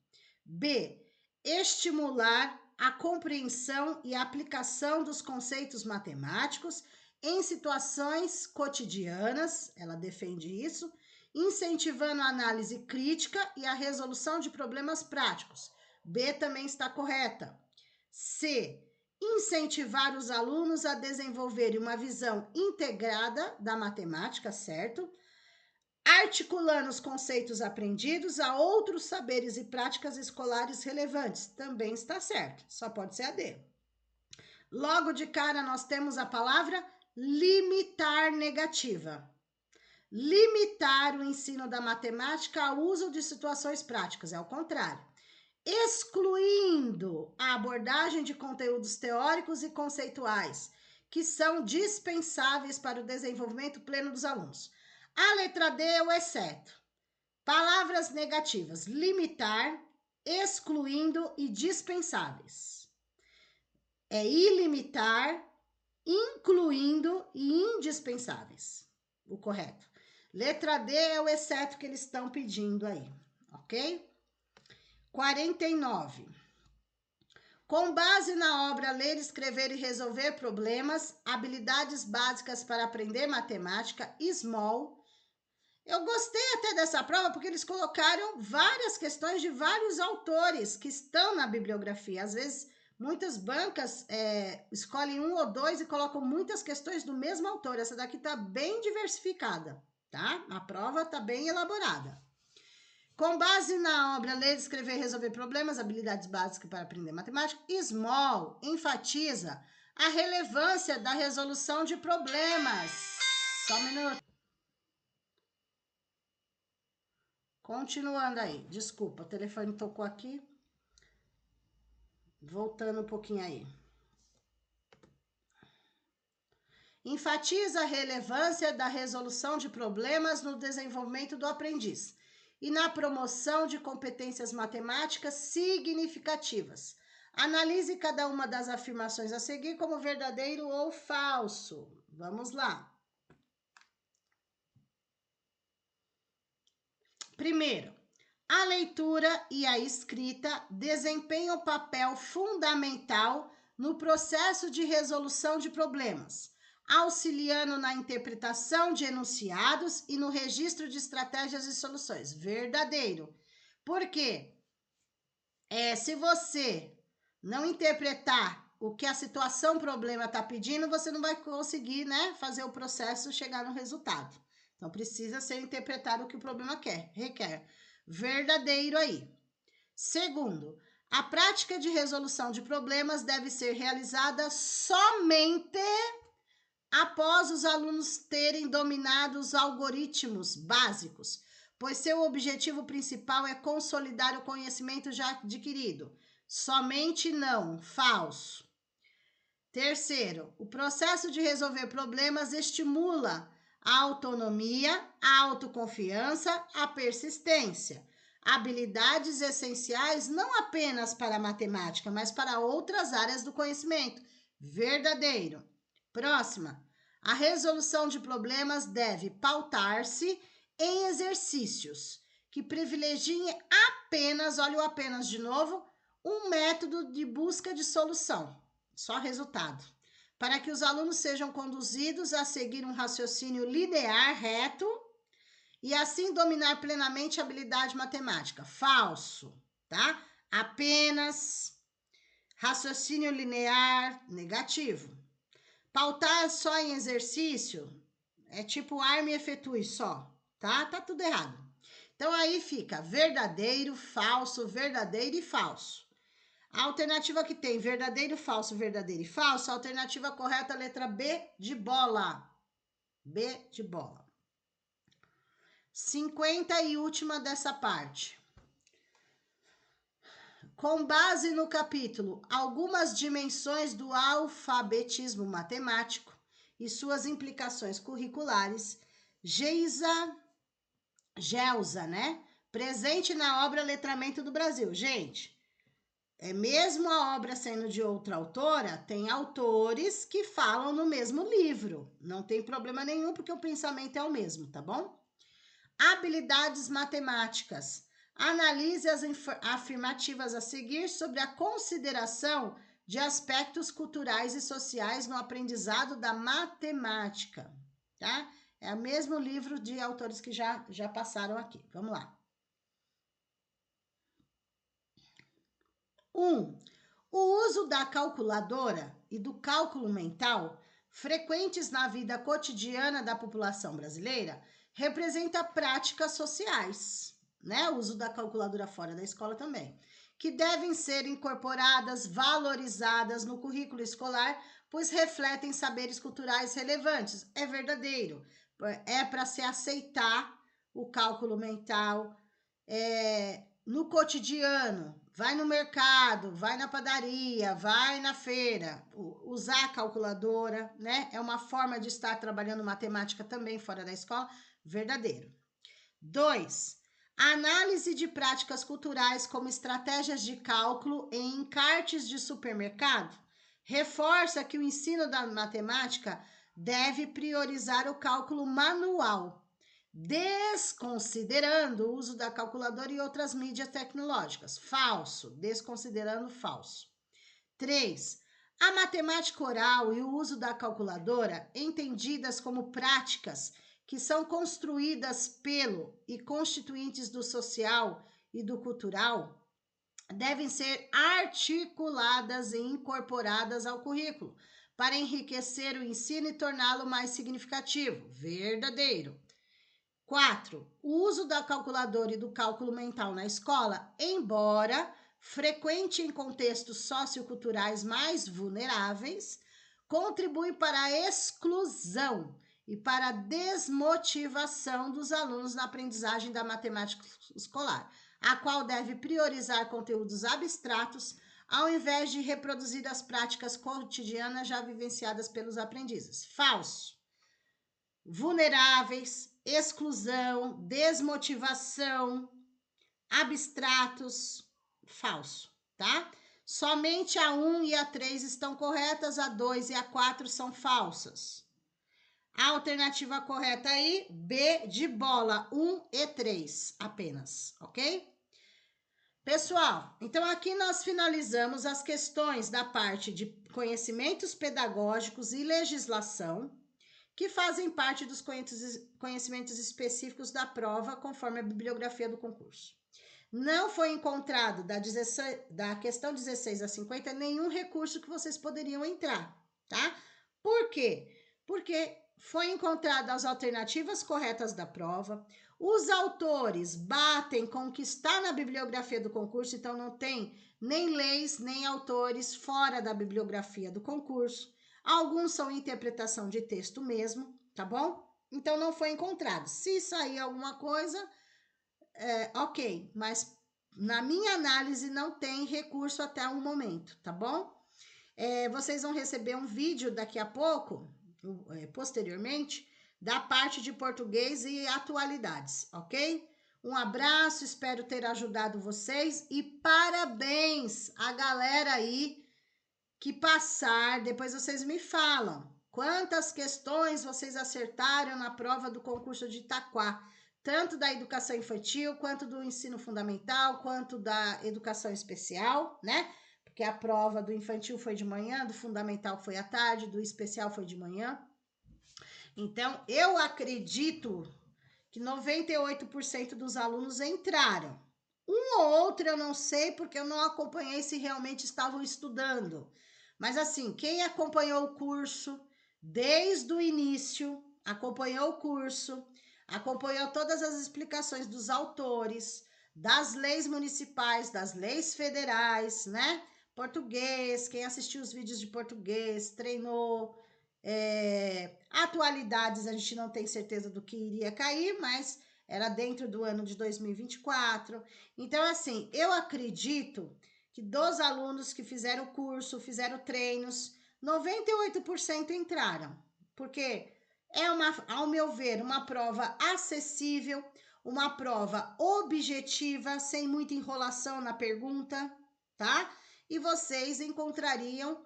A: B. Estimular a compreensão e a aplicação dos conceitos matemáticos em situações cotidianas, ela defende isso, incentivando a análise crítica e a resolução de problemas práticos. B também está correta. C. Incentivar os alunos a desenvolverem uma visão integrada da matemática, certo? Articulando os conceitos aprendidos a outros saberes e práticas escolares relevantes. Também está certo, só pode ser a D. Logo de cara, nós temos a palavra limitar negativa. Limitar o ensino da matemática ao uso de situações práticas, é o contrário. Excluindo a abordagem de conteúdos teóricos e conceituais, que são dispensáveis para o desenvolvimento pleno dos alunos. A letra D é o exceto. Palavras negativas, limitar, excluindo e dispensáveis. É ilimitar, incluindo e indispensáveis. O correto. Letra D é o exceto que eles estão pedindo aí, ok? 49. Com base na obra Ler, Escrever e Resolver Problemas, Habilidades Básicas para Aprender Matemática, Small. Eu gostei até dessa prova porque eles colocaram várias questões de vários autores que estão na bibliografia. Às vezes, muitas bancas escolhem 1 ou 2 e colocam muitas questões do mesmo autor. Essa daqui está bem diversificada, tá? A prova está bem elaborada. Com base na obra Ler, Escrever e Resolver Problemas, Habilidades Básicas para Aprender Matemática, Small enfatiza a relevância da resolução de problemas. Só um minuto. Continuando aí. Desculpa, o telefone tocou aqui. Voltando um pouquinho aí. Enfatiza a relevância da resolução de problemas no desenvolvimento do aprendiz e na promoção de competências matemáticas significativas. Analise cada uma das afirmações a seguir como verdadeiro ou falso. Vamos lá. Primeiro, a leitura e a escrita desempenham papel fundamental no processo de resolução de problemas, auxiliando na interpretação de enunciados e no registro de estratégias e soluções. Verdadeiro. Por quê? Se você não interpretar o que a situação, problema está pedindo, você não vai conseguir, né, fazer o processo chegar no resultado. Então, precisa ser interpretado o que o problema requer. Verdadeiro aí. Segundo, a prática de resolução de problemas deve ser realizada somente após os alunos terem dominado os algoritmos básicos, pois seu objetivo principal é consolidar o conhecimento já adquirido. Somente não, falso. Terceiro, o processo de resolver problemas estimula a autonomia, a autoconfiança, a persistência. Habilidades essenciais não apenas para a matemática, mas para outras áreas do conhecimento. Verdadeiro. Próxima. A resolução de problemas deve pautar-se em exercícios que privilegiem apenas, olha o apenas de novo, um método de busca de solução. Só resultado. Para que os alunos sejam conduzidos a seguir um raciocínio linear, reto, e assim dominar plenamente a habilidade matemática. Falso, tá? Apenas raciocínio linear, negativo. Pautar só em exercício é tipo arme e efetue só, tá? Tá tudo errado. Então aí fica verdadeiro, verdadeiro e falso. A alternativa que tem verdadeiro, verdadeiro e falso, a alternativa correta, a letra B de bola. B de bola. 50 e última dessa parte. Com base no capítulo Algumas dimensões do alfabetismo matemático e suas implicações curriculares, Gelsa, né? Presente na obra Letramento do Brasil. Gente, mesmo a obra sendo de outra autora, tem autores que falam no mesmo livro. Não tem problema nenhum, porque o pensamento é o mesmo, tá bom? Habilidades matemáticas. Analise as afirmativas a seguir sobre a consideração de aspectos culturais e sociais no aprendizado da matemática, tá? É o mesmo livro de autores que já passaram aqui. Vamos lá. 1. O uso da calculadora e do cálculo mental, frequentes na vida cotidiana da população brasileira, representa práticas sociais, né? O uso da calculadora fora da escola também, que devem ser incorporadas, valorizadas no currículo escolar, pois refletem saberes culturais relevantes. É verdadeiro. É para se aceitar o cálculo mental no cotidiano. Vai no mercado, vai na padaria, vai na feira, usar a calculadora, né? É uma forma de estar trabalhando matemática também fora da escola. Verdadeiro. 2. Análise de práticas culturais como estratégias de cálculo em encartes de supermercado reforça que o ensino da matemática deve priorizar o cálculo manual, desconsiderando o uso da calculadora e outras mídias tecnológicas. Falso, desconsiderando falso. 3. A matemática oral e o uso da calculadora, entendidas como práticas que são construídas pelo e constituintes do social e do cultural, devem ser articuladas e incorporadas ao currículo para enriquecer o ensino e torná-lo mais significativo. Verdadeiro. 4. O uso da calculadora e do cálculo mental na escola, embora frequente em contextos socioculturais mais vulneráveis, contribui para a exclusão e para a desmotivação dos alunos na aprendizagem da matemática escolar, a qual deve priorizar conteúdos abstratos ao invés de reproduzir as práticas cotidianas já vivenciadas pelos aprendizes. Falso. Vulneráveis, exclusão, desmotivação, abstratos, falso, tá? Somente a 1 e a 3 estão corretas, a 2 e a 4 são falsas. A alternativa correta aí, B de bola, 1 e 3 apenas, ok? Pessoal, então aqui nós finalizamos as questões da parte de conhecimentos pedagógicos e legislação, que fazem parte dos conhecimentos específicos da prova, conforme a bibliografia do concurso. Não foi encontrado da questão 16 a 50 nenhum recurso que vocês poderiam entrar, tá? Por quê? Porque foi encontrada as alternativas corretas da prova, os autores batem com o que está na bibliografia do concurso, então não tem nem leis, nem autores fora da bibliografia do concurso. Alguns são interpretação de texto mesmo, tá bom? Então não foi encontrado. Se sair alguma coisa, ok, mas na minha análise não tem recurso até o momento, tá bom? Vocês vão receber um vídeo daqui a pouco, posteriormente, da parte de português e atualidades, ok? Um abraço, espero ter ajudado vocês e parabéns à galera aí que passar, depois vocês me falam quantas questões vocês acertaram na prova do concurso de Itaquá, tanto da educação infantil, quanto do ensino fundamental, quanto da educação especial, né? Porque a prova do infantil foi de manhã, do fundamental foi à tarde, do especial foi de manhã. Então, eu acredito que 98% dos alunos entraram. Um ou outro eu não sei, porque eu não acompanhei se realmente estavam estudando. Mas assim, quem acompanhou o curso desde o início, acompanhou o curso, acompanhou todas as explicações dos autores, das leis municipais, das leis federais, né? Português, quem assistiu os vídeos de português, treinou. Atualidades, a gente não tem certeza do que iria cair, mas era dentro do ano de 2024. Então, assim, eu acredito que dos alunos que fizeram o curso, fizeram treinos, 98% entraram, porque ao meu ver, uma prova acessível, uma prova objetiva, sem muita enrolação na pergunta, tá? E vocês encontrariam,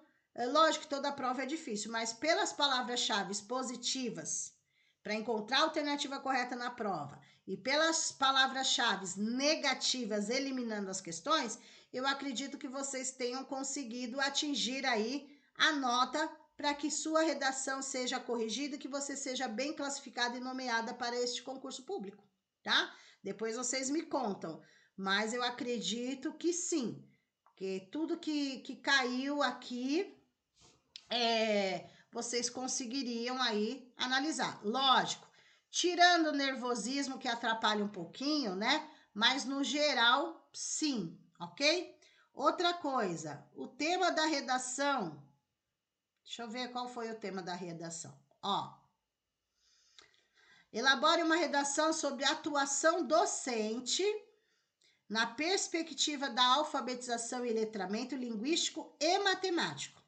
A: lógico que toda prova é difícil, mas pelas palavras-chave positivas, para encontrar a alternativa correta na prova, e pelas palavras-chave negativas, eliminando as questões, eu acredito que vocês tenham conseguido atingir aí a nota para que sua redação seja corrigida e que você seja bem classificada e nomeada para este concurso público, tá? Depois vocês me contam, mas eu acredito que sim, porque tudo que caiu aqui, vocês conseguiriam aí analisar. Lógico, tirando o nervosismo que atrapalha um pouquinho, né? Mas no geral, sim, ok? Outra coisa, o tema da redação. Deixa eu ver qual foi o tema da redação. Ó, elabore uma redação sobre atuação docente na perspectiva da alfabetização e letramento linguístico e matemático.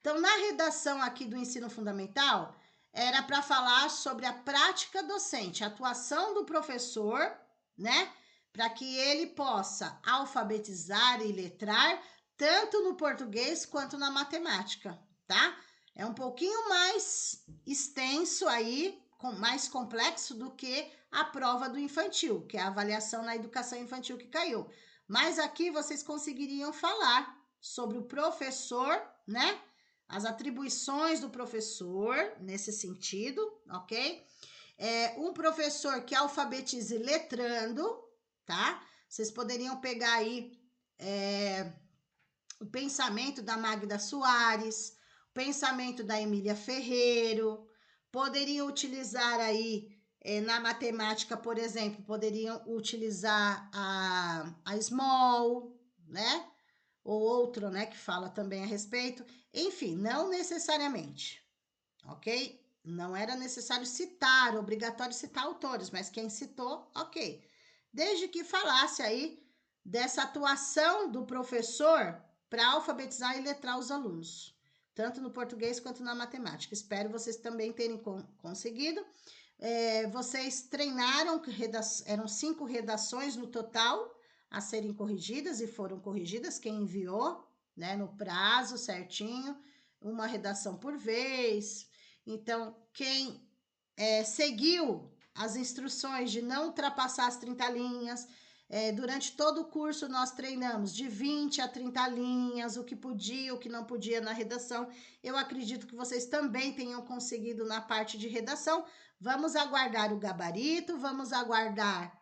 A: Então, na redação aqui do ensino fundamental, era para falar sobre a prática docente, a atuação do professor, né? Para que ele possa alfabetizar e letrar, tanto no português quanto na matemática, tá? É um pouquinho mais extenso aí, mais complexo do que a prova do infantil, que é a avaliação na educação infantil que caiu. Mas aqui vocês conseguiriam falar sobre o professor, né? As atribuições do professor, nesse sentido, ok? Um professor que alfabetize letrando, tá? Vocês poderiam pegar aí o pensamento da Magda Soares, o pensamento da Emília Ferreiro, poderiam utilizar aí, na matemática, por exemplo, poderiam utilizar a Small, né? Ou outro, né, que fala também a respeito. Enfim, não necessariamente, ok? Não era necessário citar, obrigatório citar autores, mas quem citou, ok. Desde que falasse aí dessa atuação do professor para alfabetizar e letrar os alunos, tanto no português quanto na matemática. Espero vocês também terem conseguido. Vocês treinaram, eram 5 redações no total a serem corrigidas e foram corrigidas, quem enviou, né, no prazo certinho, uma redação por vez. Então, quem seguiu as instruções de não ultrapassar as 30 linhas, durante todo o curso nós treinamos de 20 a 30 linhas, o que podia, o que não podia na redação. Eu acredito que vocês também tenham conseguido na parte de redação. Vamos aguardar o gabarito, vamos aguardar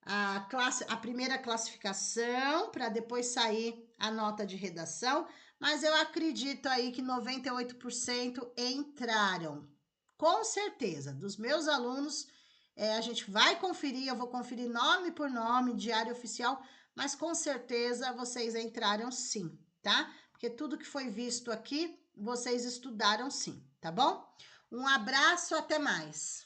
A: a primeira classificação, para depois sair a nota de redação, mas eu acredito aí que 98% entraram. Com certeza, dos meus alunos, a gente vai conferir, eu vou conferir nome por nome, diário oficial, mas com certeza vocês entraram sim, tá? Porque tudo que foi visto aqui, vocês estudaram sim, tá bom? Um abraço, até mais!